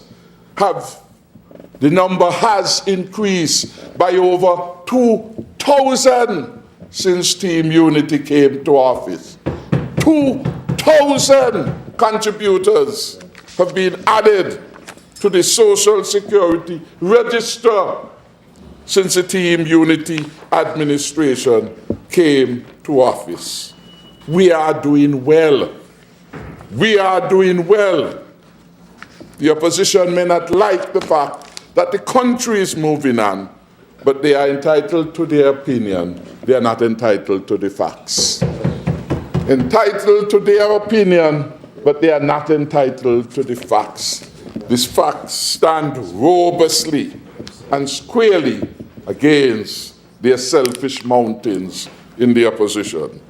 Speaker 2: the number has increased by over 2,000 since Team Unity came to office. 2,000 contributors have been added to the Social Security register since the Team Unity administration came to office. We are doing well. We are doing well. The opposition may not like the fact that the country is moving on, but they are entitled to their opinion. They are not entitled to the facts. Entitled to their opinion, but they are not entitled to the facts. These facts stand robustly and squarely against their selfish mountains in the opposition.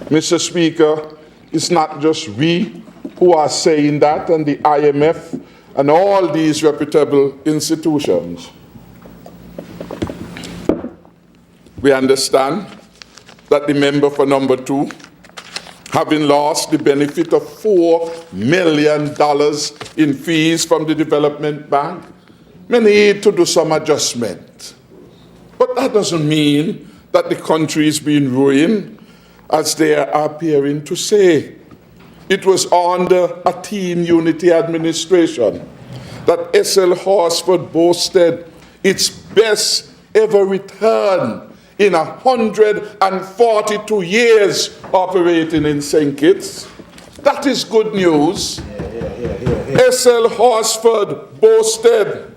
Speaker 2: Mr. Speaker, it's not just we who are saying that, and the IMF and all these reputable institutions. We understand that the member for number 2, having lost the benefit of $4 million in fees from the Development Bank, may need to do some adjustment. But that doesn't mean that the country is being ruined, as they are appearing to say. it was under a team unity administration that SL Horsford boasted its best ever return in 142 years operating in St. Kitts. That is good news. SL Horsford boasted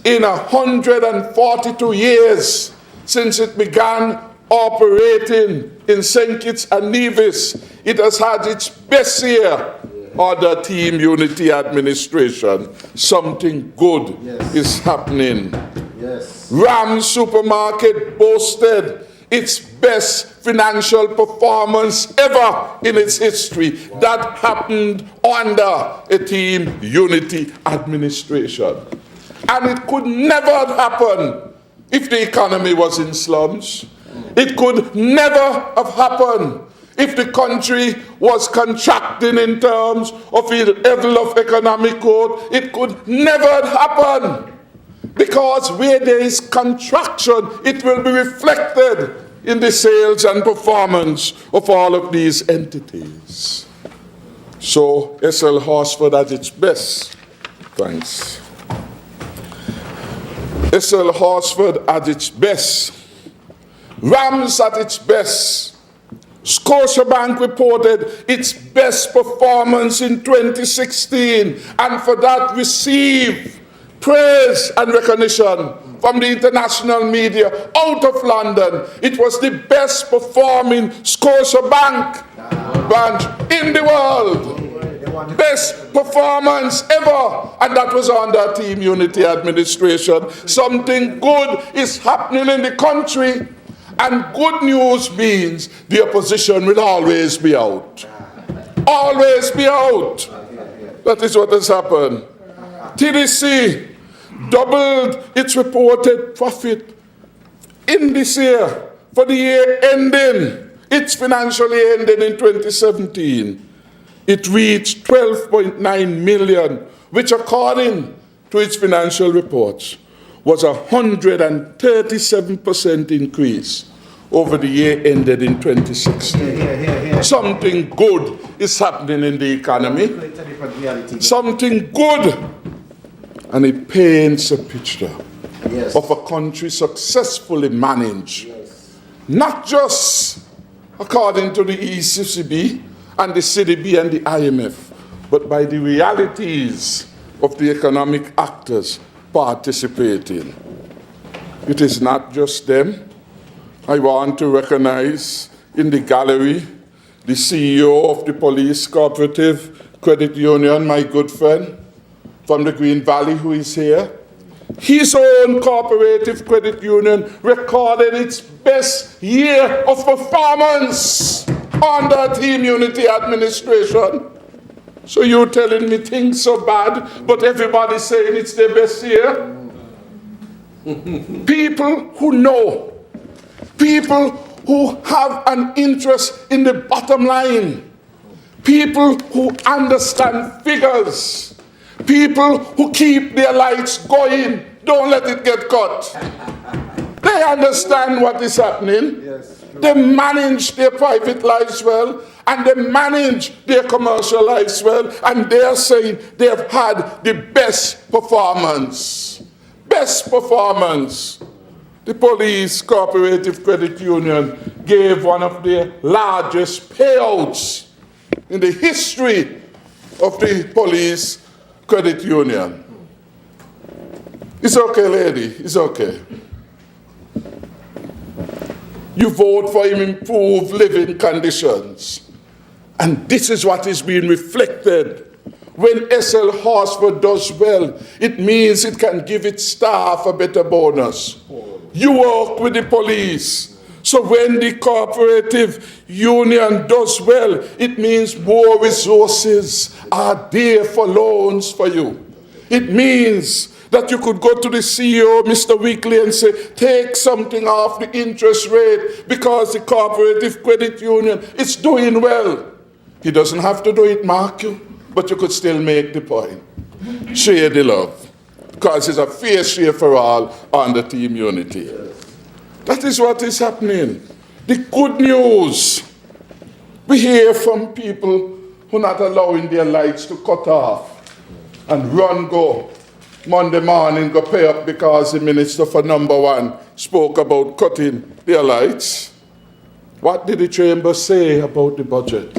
Speaker 2: in 142 years since it began operating in St. Kitts and Nevis, it has had its best year under Team Unity administration. Something good is happening. Ram Supermarket boasted its best financial performance ever in its history. That happened under a Team Unity administration. And it could never have happened if the economy was in slums. It could never have happened if the country was contracting in terms of the level of economic growth. It could never have happened. Because where there is contraction, it will be reflected in the sales and performance of all of these entities. So SL Horsford at its best. Thanks. SL Horsford at its best. Rams at its best. Scotiabank reported its best performance in 2016, and for that received praise and recognition from the international media out of London. It was the best performing Scotiabank branch in the world. Best performance ever, and that was under Team Unity administration. Something good is happening in the country, and good news means the opposition will always be out. Always be out. That is what has happened. TDC doubled its reported profit in this year for the year ending, its financial year ending in 2017. It reached 12.9 million, which according to its financial reports was a 137% increase over the year ended in 2016. Something good is happening in the economy. Something good. And it paints a picture of a country successfully managed, not just according to the ECCB and the CDB and the IMF, but by the realities of the economic actors participating. It is not just them. I want to recognize in the gallery the CEO of the Police Cooperative Credit Union, my good friend from the Green Valley, who is here. His own cooperative credit union recorded its best year of performance under Team Unity administration. So you're telling me things so bad, but everybody's saying it's their best year? People who know, people who have an interest in the bottom line, people who understand figures, people who keep their lights going, don't let it get cut. They understand what is happening. They manage their private lives well, and they manage their commercial lives well, and they're saying they've had the best performance. Best performance. The Police Cooperative Credit Union gave one of their largest payouts in the history of the Police Credit Union. It's okay, lady, it's okay. You vote for improved living conditions. And this is what is being reflected. When SL Horsford does well, it means it can give its staff a better bonus. You work with the police. So when the cooperative union does well, it means more resources are there for loans for you. It means that you could go to the CEO, Mr. Weekly, and say, take something off the interest rate because the cooperative credit union is doing well. He doesn't have to do it, mark you, but you could still make the point. Share the love, because it's a fair share for all under Team Unity. That is what is happening. The good news, we hear from people who not allowing their lights to cut off and run go Monday morning go pay up because the minister for number one spoke about cutting their lights. What did the chamber say about the budget?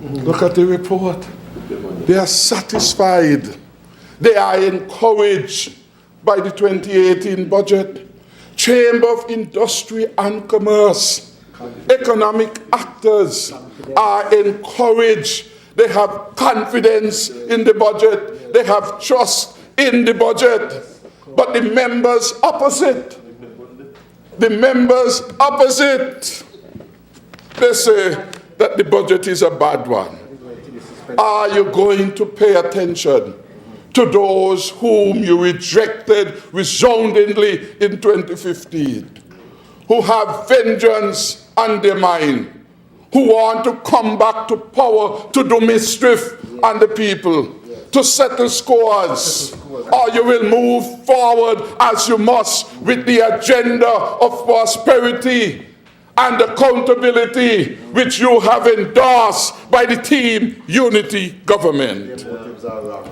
Speaker 2: Look at the report. They are satisfied. They are encouraged by the 2018 budget. Chamber of Industry and Commerce, economic actors are encouraged. They have confidence in the budget. They have trust in the budget. But the members opposite, they say that the budget is a bad one. Are you going to pay attention to those whom you rejected resoundingly in 2015, who have vengeance on their mind, who want to come back to power to do mischief on the people, to settle scores? Or you will move forward as you must with the agenda of prosperity and accountability which you have endorsed by the Team Unity government.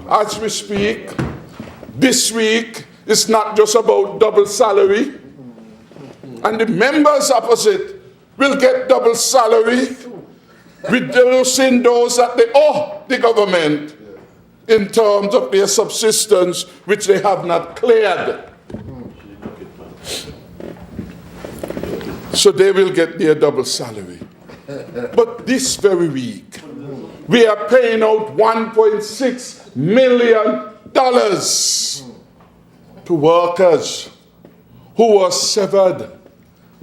Speaker 2: As we speak, this week is not just about double salary, and the members opposite will get double salary, reducing those that they owe the government in terms of their subsistence which they have not cleared. So they will get their double salary. But this very week, we are paying out $1.6 million to workers who were severed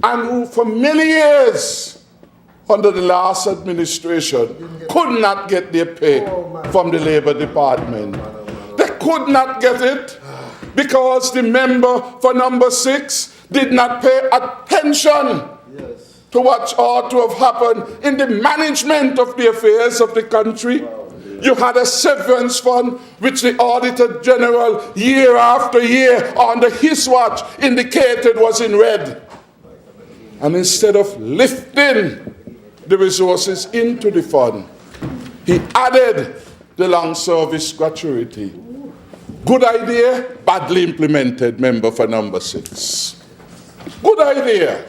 Speaker 2: and who for many years under the last administration could not get their pay from the Labor Department. They could not get it because the member for number 6 did not pay attention to what ought to have happened in the management of the affairs of the country. You had a severance fund which the Auditor General year after year under his watch indicated was in red. And instead of lifting the resources into the fund, he added the long service gratuity. Good idea, badly implemented, member for number 6. Good idea,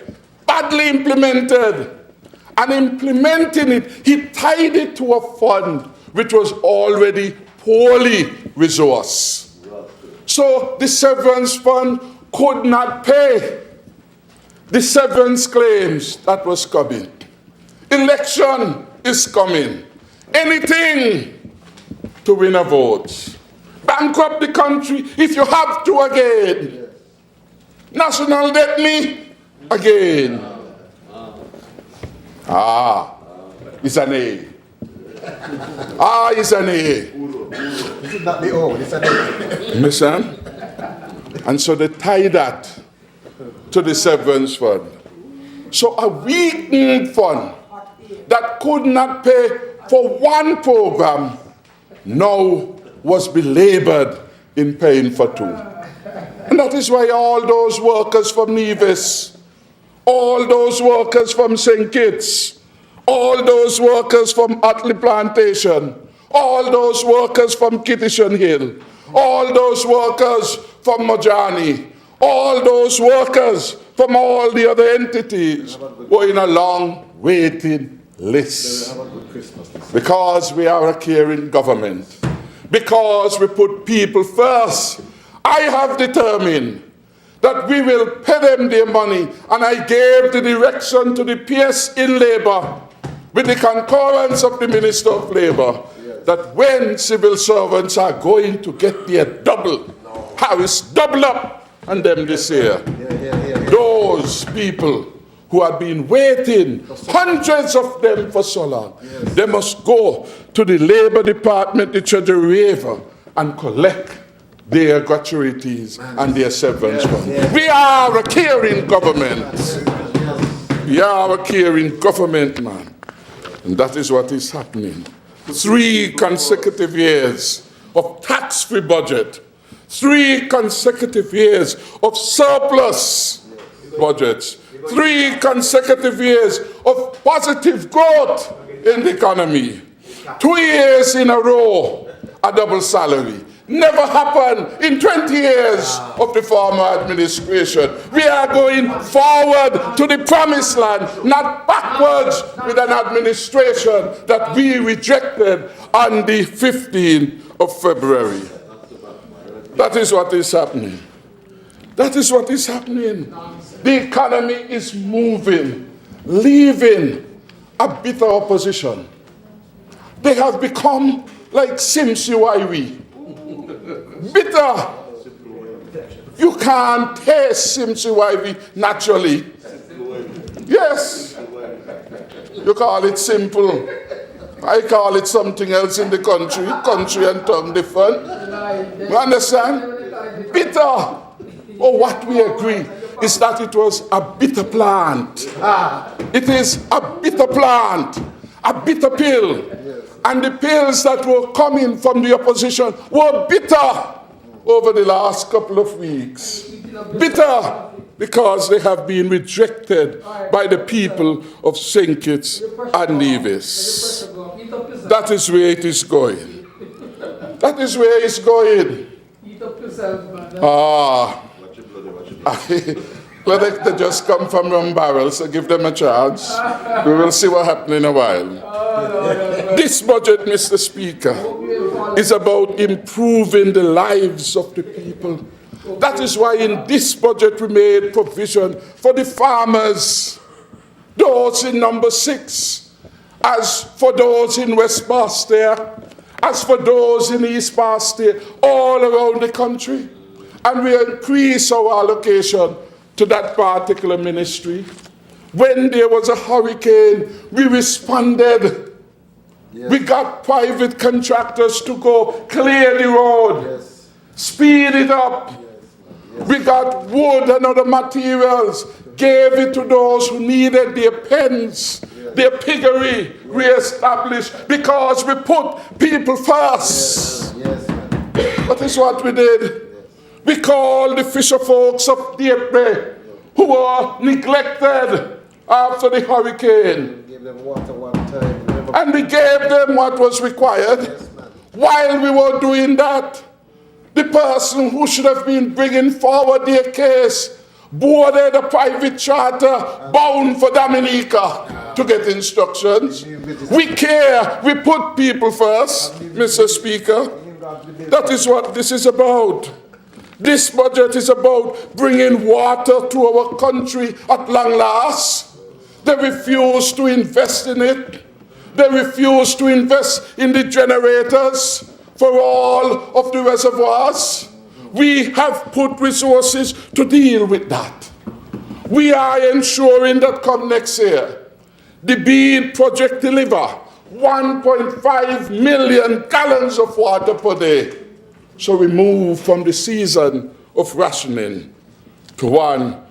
Speaker 2: badly implemented. And implementing it, he tied it to a fund which was already poorly resourced. So the severance fund could not pay the severance claims that was coming. Election is coming. Anything to win a vote. Bankrupt the country if you have to again. National debt me again. It's an A. It's an A.
Speaker 1: This is not the O, it's an A.
Speaker 2: Listen? And so they tie that to the severance fund. So a weakened fund that could not pay for one program now was belabored in paying for 2. And that is why all those workers from Nevis, all those workers from St. Kitts, all those workers from Otley Plantation, all those workers from Kittisham Hill, all those workers from Mojani, all those workers from all the other entities were in a long waiting list. Because we are a caring government. Because we put people first. I have determined that we will pay them their money, and I gave the direction to the PS in Labour with the concurrence of the Minister of Labour that when civil servants are going to get their double, Harris double up on them this year. Those people who have been waiting, hundreds of them for so long, they must go to the Labour Department, the Treasury Waiver, and collect their gratuities and their severance funds. We are a caring government. We are a caring government, man. And that is what is happening. 3 consecutive years of tax-free budget. 3 consecutive years of surplus budgets. 3 consecutive years of positive growth in the economy. 2 years in a row, a double salary. Never happened in 20 years of the former administration. We are going forward to the promised land, not backwards with an administration that we rejected on the 15th of February. That is what is happening. That is what is happening. The economy is moving, leaving a bitter opposition. They have become like Simsi Waiwi. Bitter. You can't taste Simsi Waiwi naturally. Yes. You call it simple. I call it something else in the country. Country and tongue different. You understand? Bitter. Oh, what we agree is that it was a bitter plant. It is a bitter plant. A bitter pill. And the pills that were coming from the opposition were bitter over the last couple of weeks. Bitter because they have been rejected by the people of St. Kitts and Nevis. That is where it is going. That is where it's going. Let they just come from rum barrels, so give them a chance. We will see what happens in a while. This budget, Mr. Speaker, is about improving the lives of the people. That is why in this budget we made provision for the farmers, those in number 6, as for those in West Bastia, as for those in East Bastia, all around the country. And we increase our allocation to that particular ministry. When there was a hurricane, we responded. Yes. We got private contractors to go clear the road, yes. Speed it up. Yes. We got wood and other materials, gave it to those who needed their pens, yes. Their piggery reestablished, because we put people first. Yes. Yes. That is what we did. We called the fisher folks of Dieppe who were neglected after the hurricane.
Speaker 1: We gave them water one time.
Speaker 2: And we gave them what was required. Yes, while we were doing that, the person who should have been bringing forward their case boarded a private charter bound for Dominica to get instructions. We care. We put people first, Mr. Speaker. That is what this is about. This budget is about bringing water to our country at long last. They refuse to invest in it. They refuse to invest in the generators for all of the reservoirs. We have put resources to deal with that. We are ensuring that come next year, the BEAD project deliver 1.5 million gallons of water per day. So we move from the season of rationing to one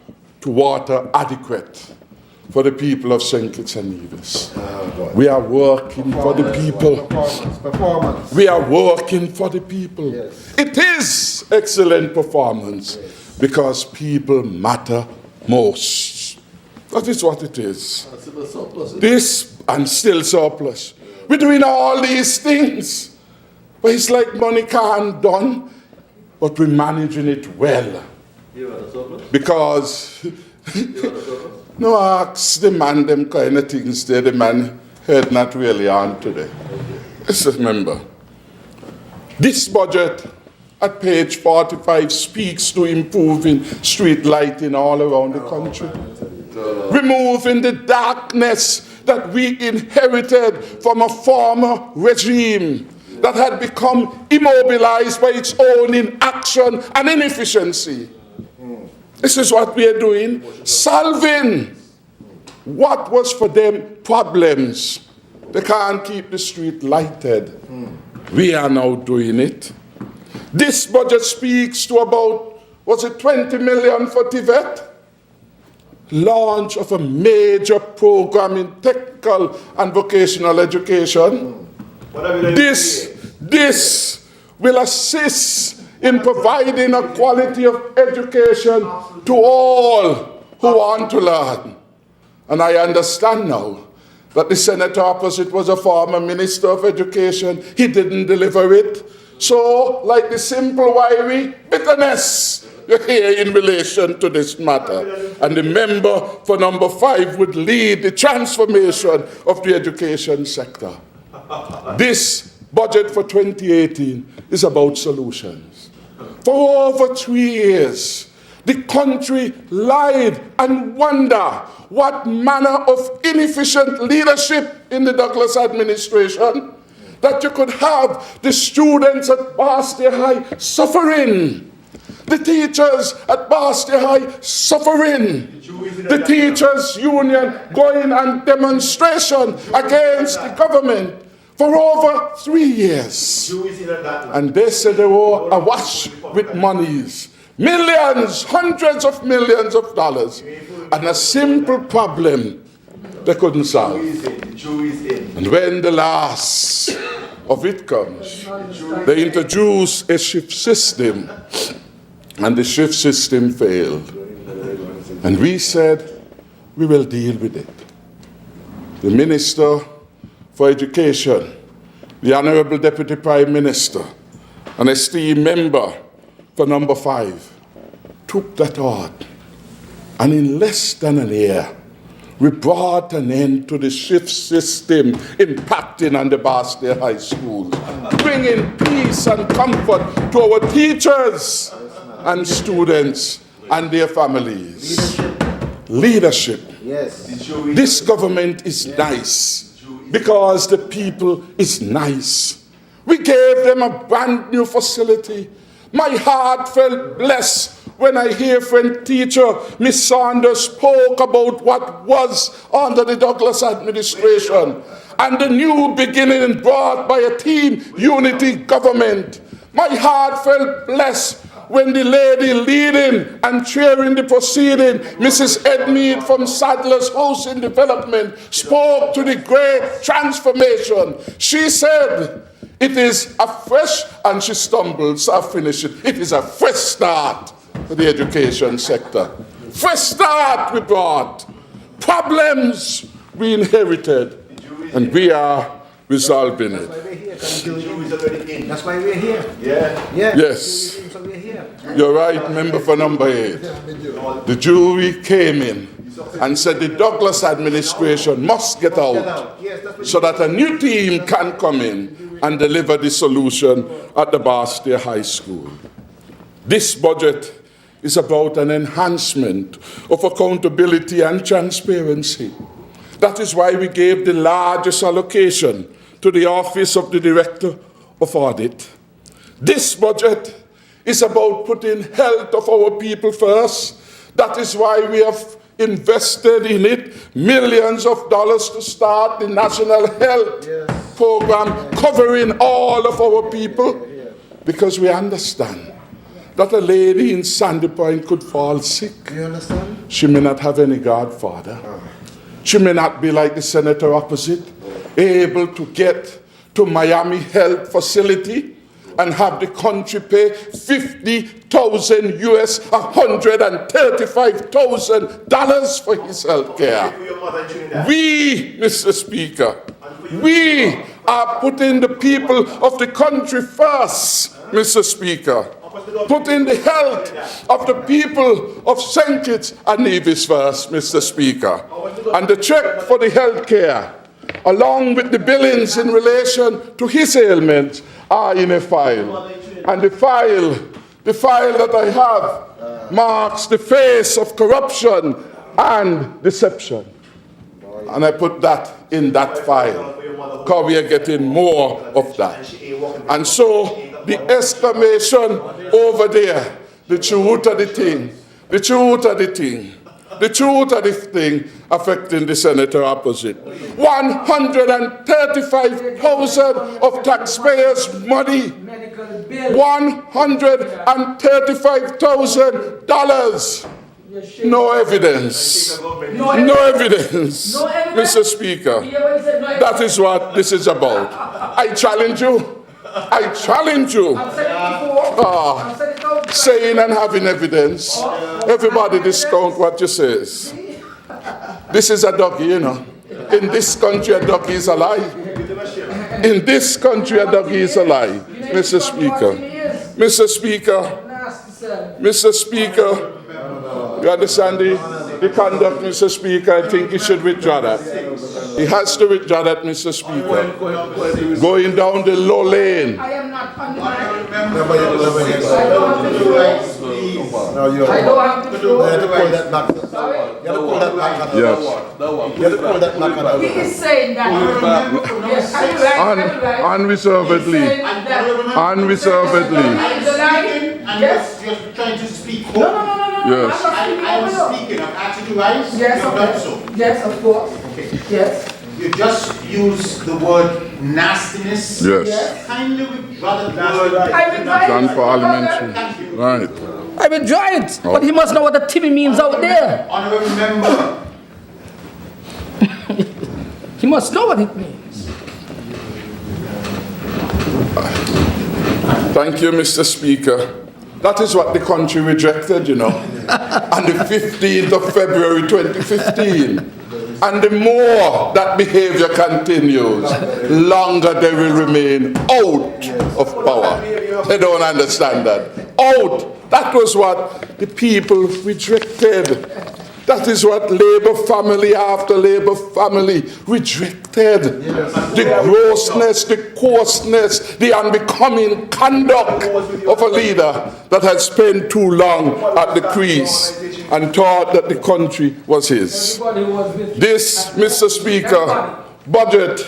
Speaker 2: to water adequate for the people of St. Kitts and Nevis. We are working for the people.
Speaker 1: Performance.
Speaker 2: We are working for the people. Yes. It is excellent performance, yes. Because people matter most. That is what it is. This and still surplus. We're doing all these things. But it's like money can't done, but we're managing it well. Because no ask the man them kind of things there, the man heard not really on today. Let's remember, this budget at page 45 speaks to improving street lighting all around the country. Removing the darkness that we inherited from a former regime that had become immobilized by its own inaction and inefficiency. This is what we are doing, solving what was for them problems. They can't keep the street lighted. We are now doing it. This budget speaks to about, was it 20 million for Tibet? Launch of a major program in technical and vocational education. This will assist in providing a quality of education to all who want to learn. And I understand now that the senator opposite was a former minister of education. He didn't deliver it. So, like the simple wiry bitterness you hear in relation to this matter. And the member for number 5 would lead the transformation of the education sector. This budget for 2018 is about solutions. For over 3 years, the country lied and wondered what manner of inefficient leadership in the Douglas administration that you could have the students at Bastia High suffering, the teachers at Bastia High suffering, the teachers' union going on demonstration against the government for over 3 years. And they said they were awash with monies, millions, hundreds of millions of dollars, and a simple problem they couldn't solve. And when the last of it comes, they introduce a shift system, and the shift system failed. And we said, we will deal with it. The Minister for Education, the Honorable Deputy Prime Minister, an esteemed member for number 5, took that on. And in less than a year, we brought an end to the shift system impacting on the Bastia High School, bringing peace and comfort to our teachers and students and their families. Leadership.
Speaker 1: Yes.
Speaker 2: This government is nice because the people is nice. We gave them a brand new facility. My heart felt blessed when I hear friend teacher Miss Saunders spoke about what was under the Douglas administration and the new beginning brought by a team unity government. My heart felt blessed when the lady leading and chairing the proceeding, Mrs. Edmead from Sadler's Housing Development, spoke to the great transformation. She said, it is a fresh, and she stumbled, so I finished it. It is a fresh start for the education sector. Fresh start we brought. Problems we inherited, and we are resolving it.
Speaker 1: That's why we're here. Yeah.
Speaker 2: Yes.
Speaker 1: So we're here.
Speaker 2: You're right, member for number 8. The jury came in and said the Douglas administration must get out so that a new team can come in and deliver the solution at the Bastia High School. This budget is about an enhancement of accountability and transparency. That is why we gave the largest allocation to the Office of the Director of Audit. This budget is about putting health of our people first. That is why we have invested in it millions of dollars to start the National Health Program covering all of our people, because we understand that a lady in Sandy Point could fall sick.
Speaker 1: You understand?
Speaker 2: She may not have any godfather. She may not be like the senator opposite, able to get to Miami Health Facility and have the country pay $50,000 US, $135,000 for his health care. We, Mr. Speaker, we are putting the people of the country first, Mr. Speaker. Putting the health of the people of St. Kitts and Nevis first, Mr. Speaker. And the check for the health care, along with the billings in relation to his ailments, are in a file. And the file that I have marks the face of corruption and deception. And I put that in that file, because we are getting more of that. And so the exclamation over there, the truth of the thing, the truth of the thing, the truth of the thing affecting the senator opposite. 135,000 of taxpayers' money. $135,000. No evidence. No evidence. Mr. Speaker. That is what this is about. I challenge you. I challenge you. Saying and having evidence. Everybody discount what you say. This is a doggy, you know. In this country, a duck is a lie. In this country, a duck is a lie. Mr. Speaker. Mr. Speaker. Mr. Speaker. You understand the conduct, Mr. Speaker? I think he should withdraw that. He has to withdraw that, Mr. Speaker. Going down the low lane.
Speaker 3: I am not on the mic.
Speaker 1: I don't have to do it. No, you
Speaker 3: I don't have to do
Speaker 1: have to
Speaker 3: it.
Speaker 1: pull that back.
Speaker 3: Sorry?
Speaker 1: You have to pull that back.
Speaker 2: Yes.
Speaker 1: You have to pull that back.
Speaker 3: He is saying that. Yes, are you right? Are you right?
Speaker 2: Unreservedly.
Speaker 3: He's saying that.
Speaker 2: Unreservedly.
Speaker 3: Are you lying? Yes.
Speaker 4: You're trying to speak.
Speaker 3: No.
Speaker 2: Yes.
Speaker 3: I'm not
Speaker 4: speaking. I've asked you to rise.
Speaker 3: Yes,
Speaker 4: You've done so.
Speaker 3: okay. Yes, of course.
Speaker 4: Okay.
Speaker 3: Yes.
Speaker 4: You just used the word nastiness.
Speaker 2: Yes.
Speaker 4: Kindly withdraw the word.
Speaker 3: I will try.
Speaker 2: Non-parliamentary. Right.
Speaker 5: I withdraw it, but he must know what the Timmy means out there.
Speaker 4: Honorable member.
Speaker 5: He must know what it means.
Speaker 2: Thank you, Mr. Speaker. That is what the country rejected, you know, on the 15th of February 2015. And the more that behavior continues, longer they will remain out of power. They don't understand that. Out. That was what the people rejected. That is what Labour family after Labour family rejected. The grossness, the coarseness, the unbecoming conduct of a leader that had spent too long at the crease and thought that the country was his. This, Mr. Speaker, budget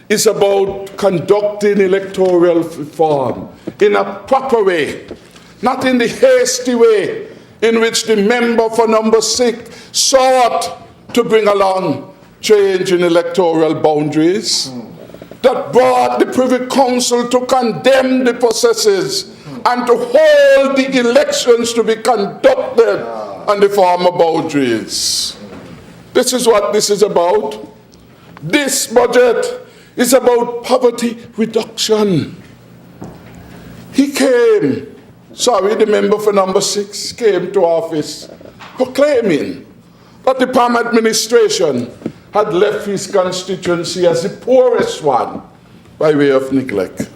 Speaker 2: is about conducting electoral reform in a proper way, not in the hasty way in which the member for number 6 sought to bring along change in electoral boundaries, that brought the Privy Council to condemn the processes and to hold the elections to be conducted on the former boundaries. This is what this is about. This budget is about poverty reduction. The member for number 6 came to office proclaiming that the Palm administration had left his constituency as the poorest one by way of neglect.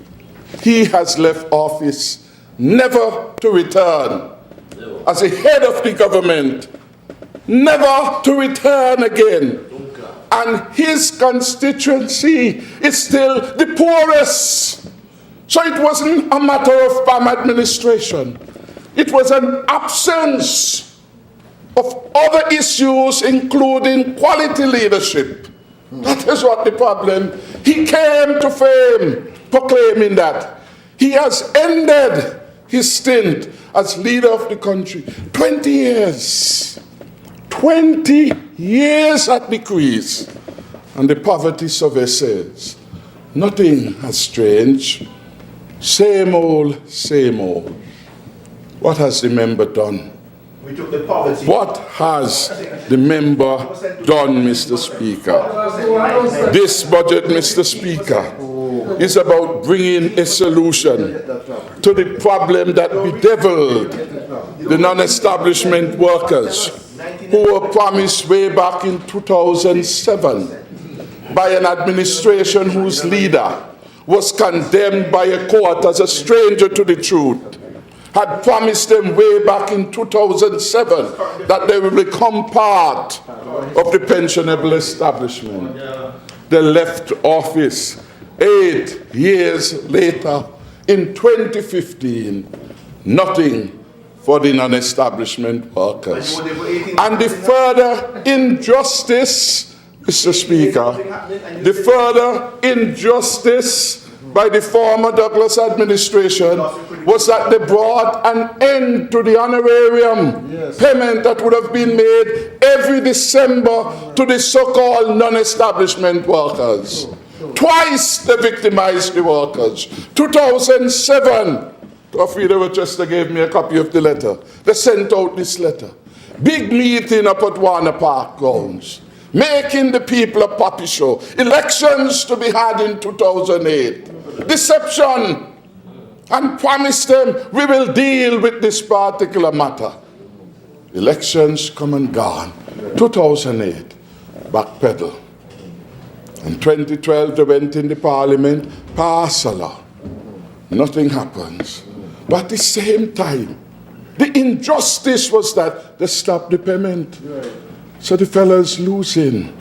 Speaker 2: He has left office never to return as a head of the government, never to return again. And his constituency is still the poorest. So it wasn't a matter of Palm administration. It was an absence of other issues, including quality leadership. That is what the problem. He came to fame proclaiming that he has ended his stint as leader of the country. 20 years. 20 years at the crease. And the poverty survey says, nothing has changed. Same old, same old. What has the member done?
Speaker 1: We took the poverty.
Speaker 2: What has the member done, Mr. Speaker? This budget, Mr. Speaker, is about bringing a solution to the problem that bedeviled the non-establishment workers who were promised way back in 2007 by an administration whose leader was condemned by a court as a stranger to the truth, had promised them way back in 2007 that they will become part of the pensionable establishment. They left office 8 years later in 2015, nothing for the non-establishment workers. And the further injustice, Mr. Speaker, the further injustice by the former Douglas administration was that they brought an end to the honorarium payment that would have been made every December to the so-called non-establishment workers. Twice they victimized the workers. 2007, Frida Rochester gave me a copy of the letter. They sent out this letter. Big meeting up at Warner Park grounds, making the people a puppy show. Elections to be had in 2008. Deception. And promised them, we will deal with this particular matter. Elections come and gone. 2008, backpedal. In 2012, they went in the parliament, pass a law. Nothing happens. But at the same time, the injustice was that they stopped the payment. So the fellas losing.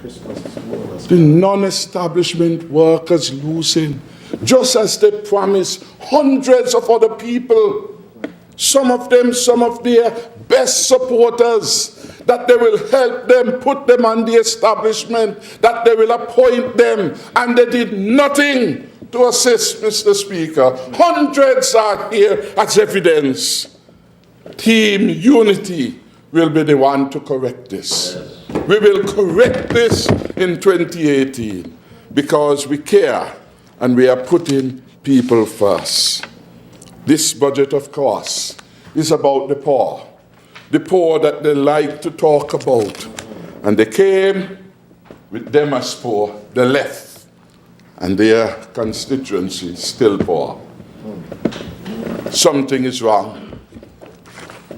Speaker 2: The non-establishment workers losing. Just as they promised hundreds of other people, some of their best supporters, that they will help them, put them on the establishment, that they will appoint them, and they did nothing to assist, Mr. Speaker. Hundreds are here as evidence. Team Unity will be the one to correct this. We will correct this in 2018 because we care and we are putting people first. This budget, of course, is about the poor that they like to talk about. And they came with them as poor, they left, and their constituency is still poor. Something is wrong.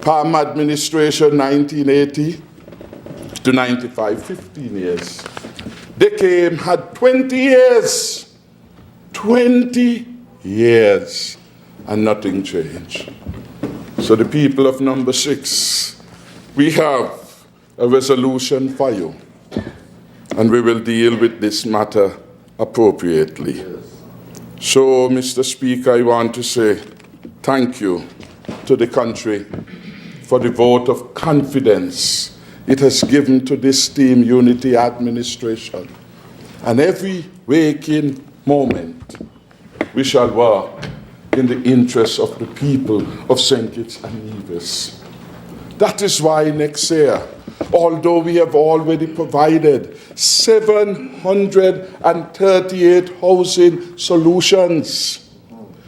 Speaker 2: Palm administration, 1980 to 95, 15 years. They came, had 20 years, 20 years, and nothing changed. So the people of number 6, we have a resolution for you, and we will deal with this matter appropriately. So, Mr. Speaker, I want to say thank you to the country for the vote of confidence it has given to this Team Unity administration. And every waking moment, we shall work in the interests of the people of St. Kitts and Nevis. That is why next year, although we have already provided 738 housing solutions,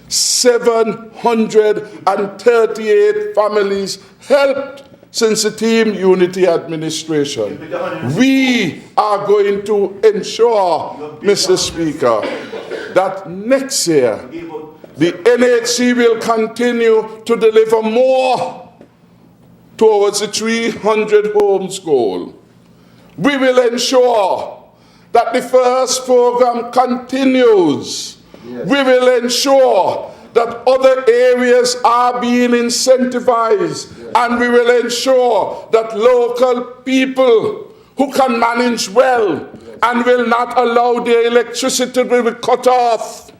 Speaker 2: 738 families helped since the Team Unity administration. We are going to ensure, Mr. Speaker, that next year the NHC will continue to deliver more towards the 300 homes goal. We will ensure that the first program continues. Yes. We will ensure that other areas are being incentivized. Yes. And we will ensure that local people who can manage well, yes, and will not allow their electricity to be cut off,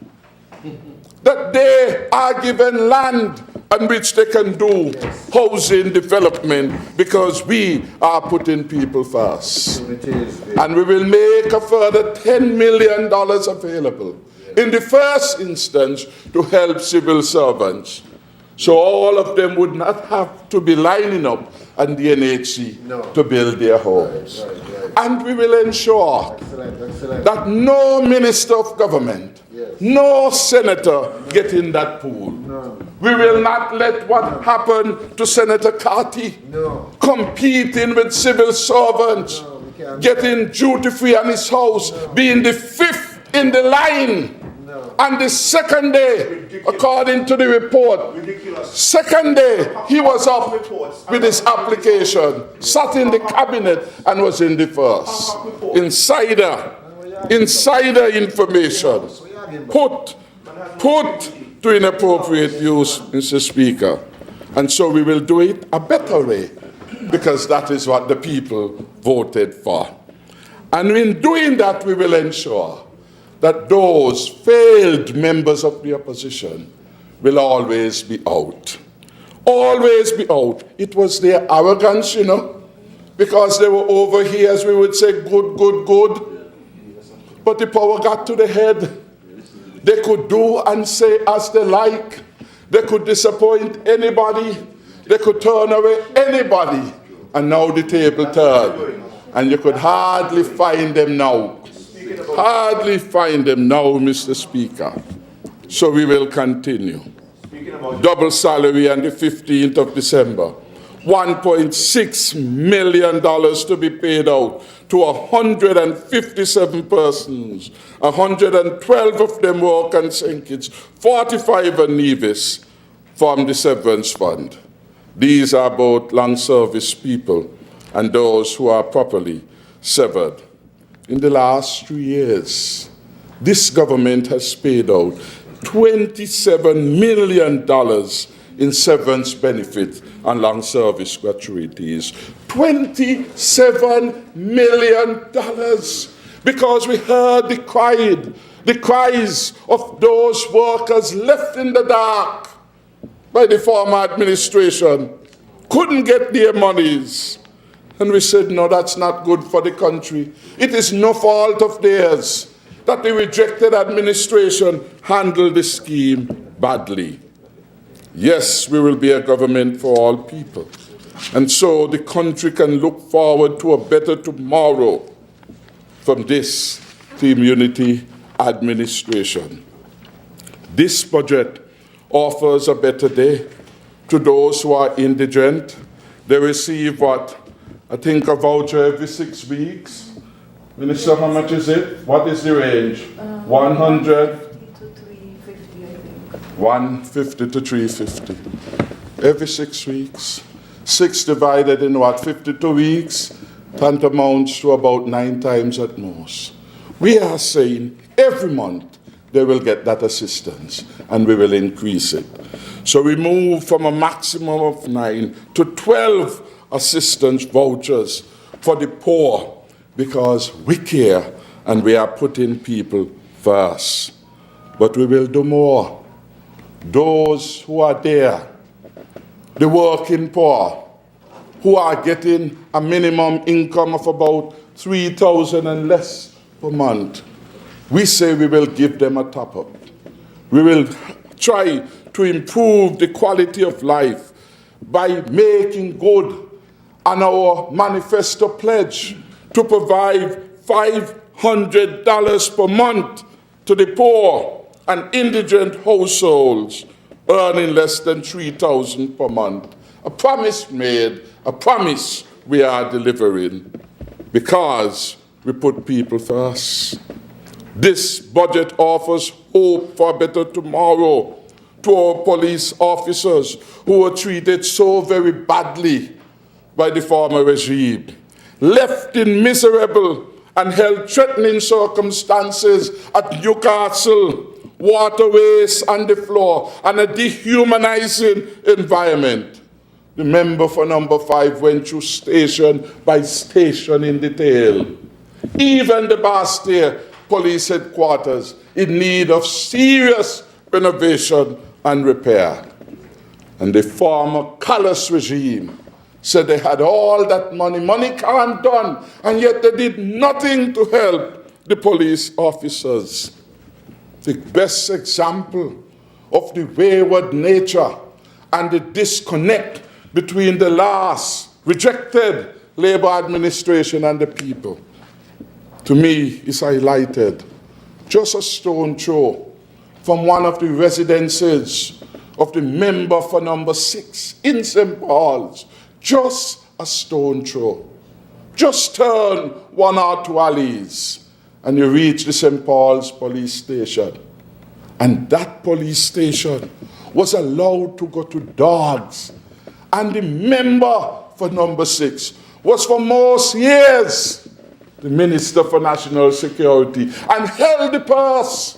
Speaker 2: that they are given land on which they can do, yes, housing development, because we are putting people first. And we will make a further $10 million available, yes, in the first instance to help civil servants. So all of them would not have to be lining up on the NHC, no, to build their homes. Right. And we will ensure that no minister of government, yes, no senator get in that pool. No. We will not let what happened to Senator Carty, no, competing with civil servants, no, getting duty-free on his house, no, being the 5th in the line. No. And the second day, ridiculous, according to the report, ridiculous, second day, he was up with his application, sat in the cabinet, and was in the first. Insider information put to inappropriate use, Mr. Speaker. And so we will do it a better way, because that is what the people voted for. And in doing that, we will ensure that those failed members of the opposition will always be out. Always be out. It was their arrogance, because they were over here, as we would say, good, good, good. But the power got to the head. They could do and say as they like. They could disappoint anybody. They could turn away anybody. And now the table turned. And you could hardly find them now. Hardly find them now, Mr. Speaker. So we will continue. Double salary on the 15th of December. $1.6 million to be paid out to 157 persons. 112 of them work on St. Kitts, 45 on Nevis from the Severance Fund. These are both long service people and those who are properly severed. in the last 3 years, this government has paid out $27 million in severance benefits and long service gratuities. $27 million, because we heard the cries of those workers left in the dark by the former administration, couldn't get their monies. And we said, no, that's not good for the country. It is no fault of theirs that the rejected administration handled the scheme badly. Yes, we will be a government for all people. And so the country can look forward to a better tomorrow from this Team Unity administration. This budget offers a better day to those who are indigent. They receive what? I think a voucher every 6 weeks. Minister, how much is it? What is the range? 100? 150 to 350. Every 6 weeks. 6 divided in what? 52 weeks? Tantamounts to about 9 times at most. We are saying every month they will get that assistance, and we will increase it. So we move from a maximum of 9 to 12 assistance vouchers for the poor, because we care and we are putting people first. But we will do more. Those who are there, the working poor, who are getting a minimum income of about $3,000 and less per month, we say we will give them a top-up. We will try to improve the quality of life by making good on our manifesto pledge to provide $500 per month to the poor and indigent households earning less than $3,000 per month. A promise made, a promise we are delivering, because we put people first. This budget offers hope for a better tomorrow to our police officers who were treated so very badly by the former regime, left in miserable and health-threatening circumstances at Newcastle, waterways on the floor, and a dehumanizing environment. The member for number 5 went through station by station in detail. Even the Bastille Police Headquarters in need of serious renovation and repair. And the former callous regime said they had all that money. Money can't done, and yet they did nothing to help the police officers. The best example of the wayward nature and the disconnect between the last rejected Labour administration and the people, to me, is highlighted just a stone throw from one of the residences of the member for number 6 in St. Paul's. Just a stone throw. Just turn 1 or 2 alleys and you reach the St. Paul's police station. And that police station was allowed to go to dogs. And the member for number 6 was for most years the Minister for National Security, and held the purse.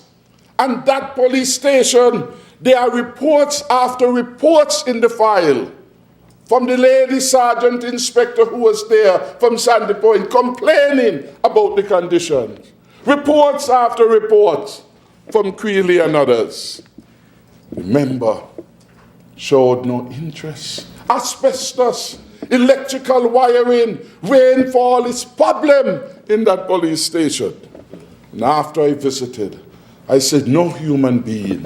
Speaker 2: And that police station, there are reports after reports in the file from the lady sergeant inspector who was there from Sandy Point complaining about the conditions. Reports after reports from Creeley and others. The member showed no interest. Asbestos, electrical wiring, rainfall is problem in that police station. And after I visited, I said, no human being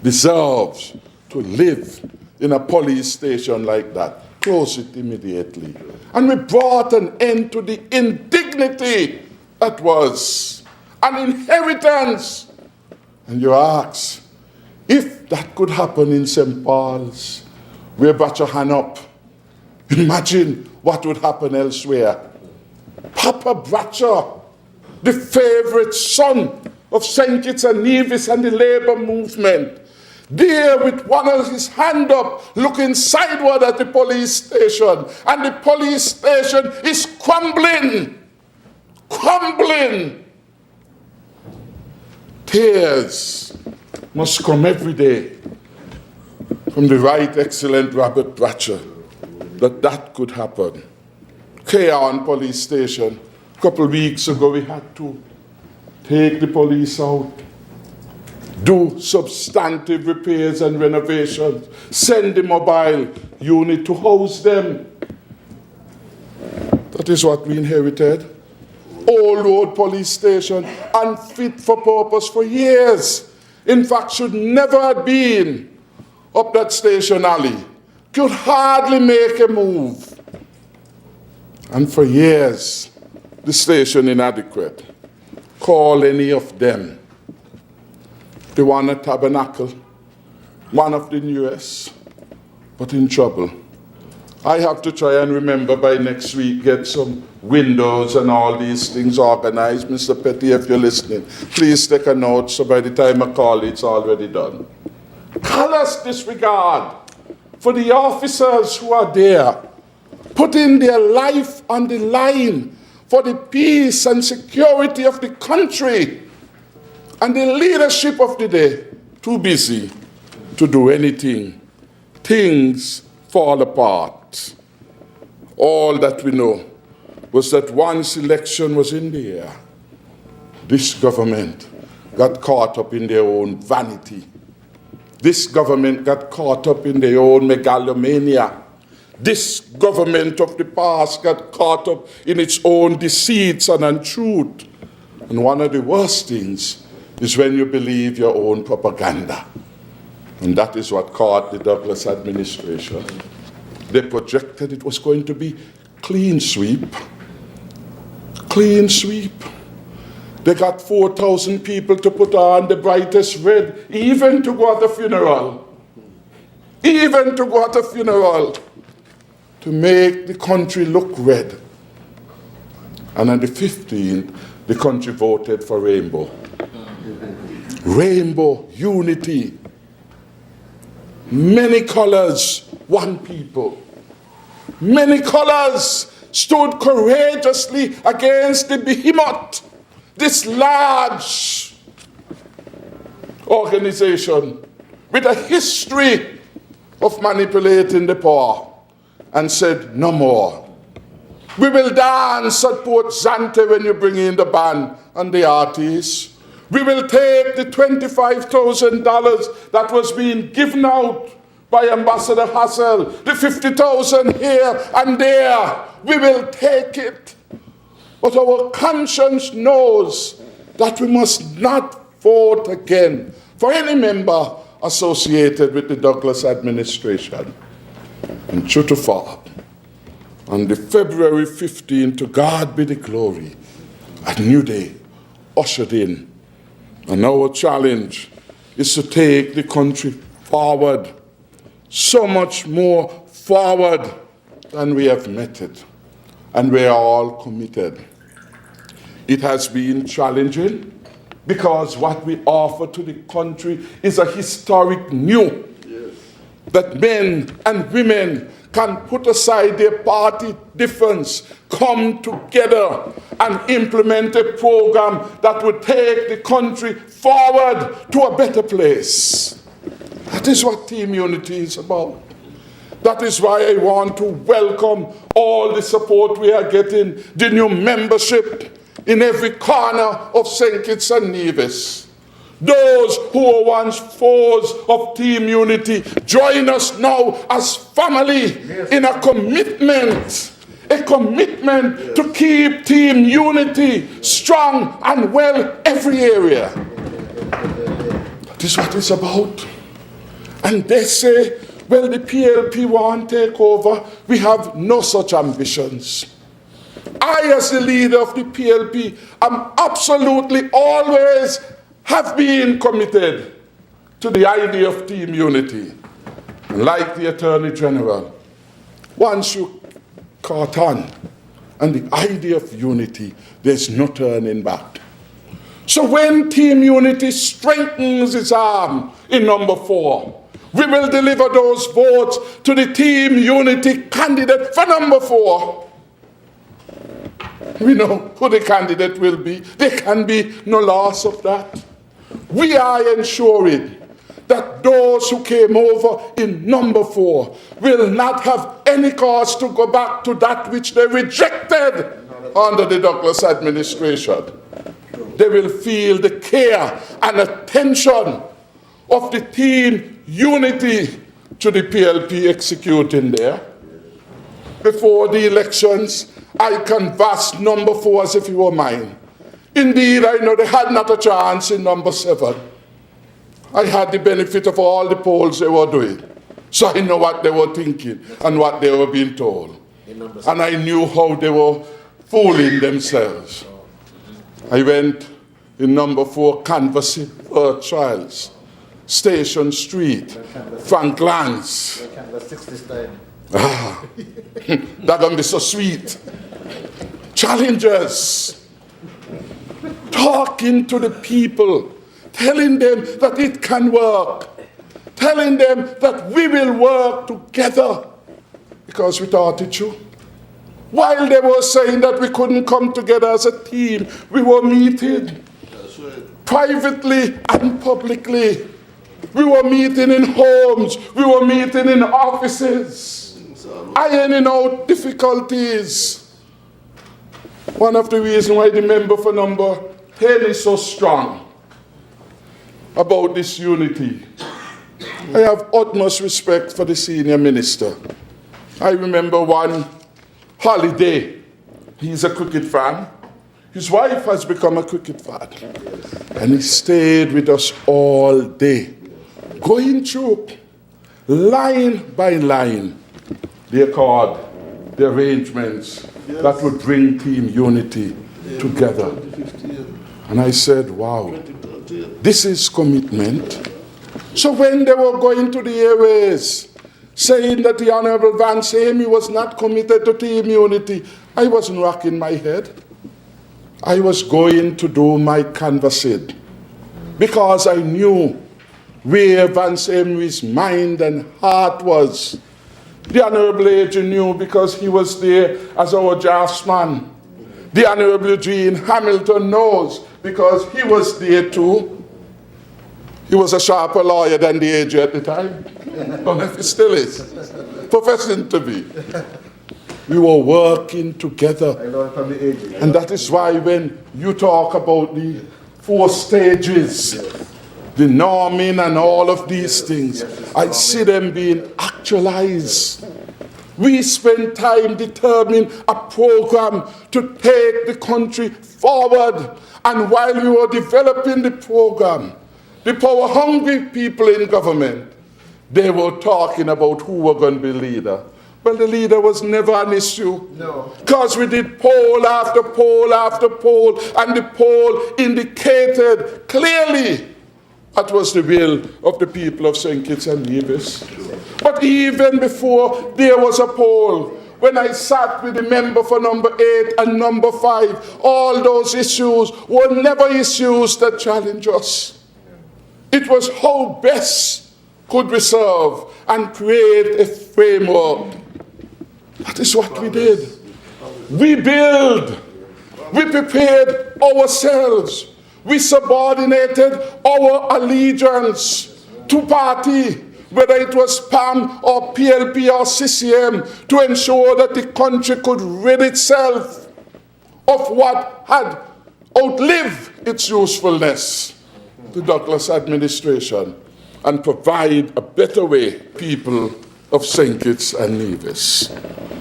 Speaker 2: deserves to live in a police station like that. Close it immediately. And we brought an end to the indignity that was an inheritance. And you ask, if that could happen in St. Paul's, we brought your hand up. Imagine what would happen elsewhere. Papa Bratcher, the favorite son of St. Kitts and Nevis and the labor movement, there with one of his hand up, looking sideward at the police station, and the police station is crumbling. Tears must come every day from the Right Excellent Robert Bratcher that could happen. Keon Police Station, a couple of weeks ago we had to take the police out, do substantive repairs and renovations, send the mobile unit to house them. That is what we inherited. Old road police station, unfit for purpose for years. In fact, should never have been up that station alley. Could hardly make a move. And for years, the station inadequate. Call any of them. The one at Tabernacle, one of the newest, but in trouble. I have to try and remember by next week, get some windows and all these things organized. Mr. Petty, if you're listening, please take a note so by the time I call, it's already done. Callous disregard for the officers who are there, putting their life on the line for the peace and security of the country, and the leadership of the day, too busy to do anything. Things fall apart. All that we know was that once election was in the air, this government got caught up in their own vanity. This government got caught up in their own megalomania. This government of the past got caught up in its own deceits and untruth. And one of the worst things is when you believe your own propaganda. And that is what caught the Douglas administration. They projected it was going to be clean sweep. Clean sweep. They got 4,000 people to put on the brightest red, even to go at the funeral. Even to go at a funeral. To make the country look red. And on the 15th, the country voted for rainbow. Rainbow, unity. Many colors, one people. Many colors stood courageously against the behemoth, this large organization with a history of manipulating the poor, and said, no more. We will dance at Port Zante when you bring in the band and the artists. We will take the $25,000 that was being given out by Ambassador Hassel, the 50,000 here and there. We will take it. But our conscience knows that we must not vote again for any member associated with the Douglas administration. And true to form, on the February 15th, to God be the glory, a new day ushered in. And our challenge is to take the country forward, so much more forward than we have met it. And we are all committed. It has been challenging because what we offer to the country is a historic new. That men and women can put aside their party difference, come together and implement a program that would take the country forward to a better place. That is what Team Unity is about. That is why I want to welcome all the support we are getting, the new membership in every corner of St. Kitts and Nevis. Those who were once foes of Team Unity join us now as family in a commitment to keep Team Unity strong and well every area. That is what it's about. And they say, well, the PLP won't take over. We have no such ambitions. I, as the leader of the PLP, am absolutely always have been committed to the idea of Team Unity. Like the Attorney General, once you caught on and the idea of unity, there's no turning back. So when Team Unity strengthens its arm in number 4. We will deliver those votes to the Team Unity candidate for number 4. We know who the candidate will be. There can be no loss of that. We are ensuring that those who came over in number 4 will not have any cause to go back to that which they rejected under the Douglas administration. They will feel the care and attention of the Team Unity to the PLP executing there. Before the elections, I canvassed number 4 as if it were mine. Indeed, I know they had not a chance in number 7. I had the benefit of all the polls they were doing. So I know what they were thinking and what they were being told. And I knew how they were fooling themselves. I went in number 4 canvassing for Charles, Station Street, Frank Lance. That's going to be so sweet. Challengers. Talking to the people. Telling them that it can work. Telling them that we will work together. Because we thought it true. While they were saying that we couldn't come together as a team, we were meeting. Privately and publicly. We were meeting in homes. We were meeting in offices. Ironing out difficulties. One of the reasons why the member for number 10 is so strong about this unity. I have utmost respect for the senior minister. I remember one holiday. He's a cricket fan. His wife has become a cricket fan. And he stayed with us all day, going through line by line the accord, the arrangements that would bring Team Unity together. And I said, wow, this is commitment. So when they were going to the airways, saying that the Honorable Vance Amy was not committed to Team Unity, I wasn't rocking my head. I was going to do my canvassing because I knew where Vance Amy's mind and heart was. The Honorable Agent knew because he was there as our draftsman. The Honorable Eugene Hamilton knows because he was there too. He was a sharper lawyer than the AG at the time. I don't know if he still is. Professing to be. We were working together. And that is why when you talk about the 4 stages, the norming and all of these things, I see them being actualized. We spent time determining a program to take the country forward. And while we were developing the program, the power-hungry people in government, they were talking about who were going to be leader. Well, the leader was never an issue. No. Because we did poll after poll after poll, and the poll indicated clearly that was the will of the people of St. Kitts and Nevis. But even before there was a poll, when I sat with the member for number 8 and number 5, all those issues were never issues that challenged us. It was how best could we serve and create a framework. That is what we did. We built. We prepared ourselves. We subordinated our allegiance to party, whether it was PAM or PLP or CCM, to ensure that the country could rid itself of what had outlived its usefulness. The Douglas administration, and provide a better way people of St. Kitts and Nevis.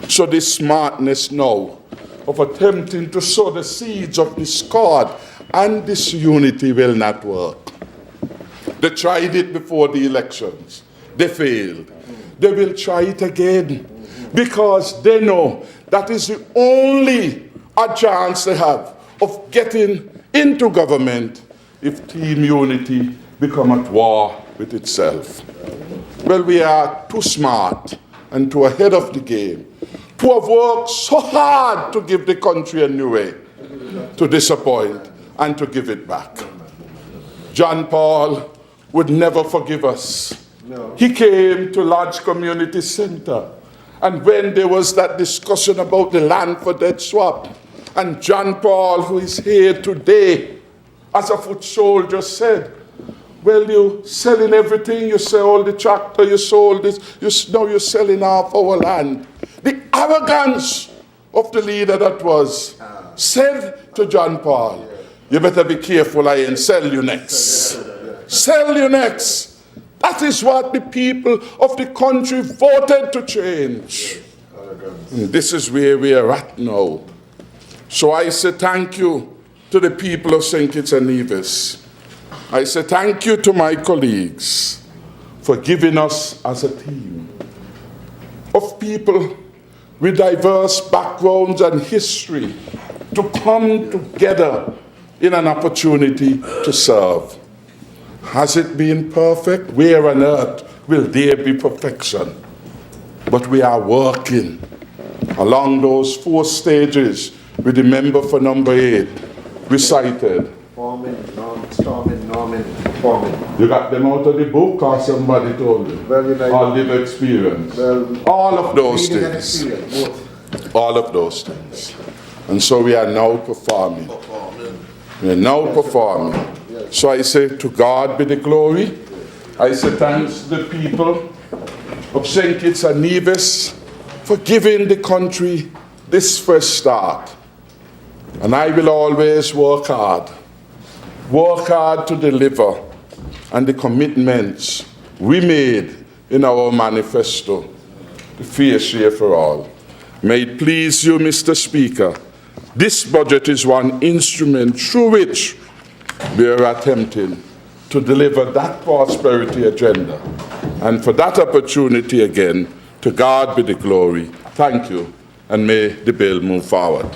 Speaker 2: So this smartness now of attempting to sow the seeds of discord and disunity will not work. They tried it before the elections. They failed. They will try it again because they know that is the only chance they have of getting into government if Team Unity become at war with itself. Well, we are too smart and too ahead of the game to have worked so hard to give the country a new way, to disappoint and to give it back. John Paul would never forgive us.
Speaker 1: No.
Speaker 2: He came to Lodge Community Center, and when there was that discussion about the land for debt swap, and John Paul, who is here today, as a foot soldier, said, well, you selling everything, you sold the tractor, you sold this, now you're selling off our land. The arrogance of the leader that was said to John Paul, you better be careful, I ain't sell you next. Sell you next. That is what the people of the country voted to change. And this is where we are at now. So I say thank you to the people of St. Kitts and Nevis. I say thank you to my colleagues for giving us as a team of people with diverse backgrounds and history to come together in an opportunity to serve. Has it been perfect? Where on earth will there be perfection? But we are working along those 4 stages with the member for number 8 recited.
Speaker 1: Forming, storming, norming, forming.
Speaker 2: You got them out of the book or somebody told you?
Speaker 1: Well, you know,
Speaker 2: Or live experience.
Speaker 1: Well,
Speaker 2: all of those
Speaker 1: reading and
Speaker 2: things.
Speaker 1: experience, both.
Speaker 2: All of those things. And so we are now performing. We are now performing. So I say to God be the glory. I say thanks to the people of St. Kitts and Nevis for giving the country this fresh start. And I will always work hard to deliver on the commitments we made in our manifesto, the Fair Share for All. May it please you, Mr. Speaker, this budget is one instrument through which we are attempting to deliver that prosperity agenda. And for that opportunity again, to God be the glory. Thank you, and may the bill move forward.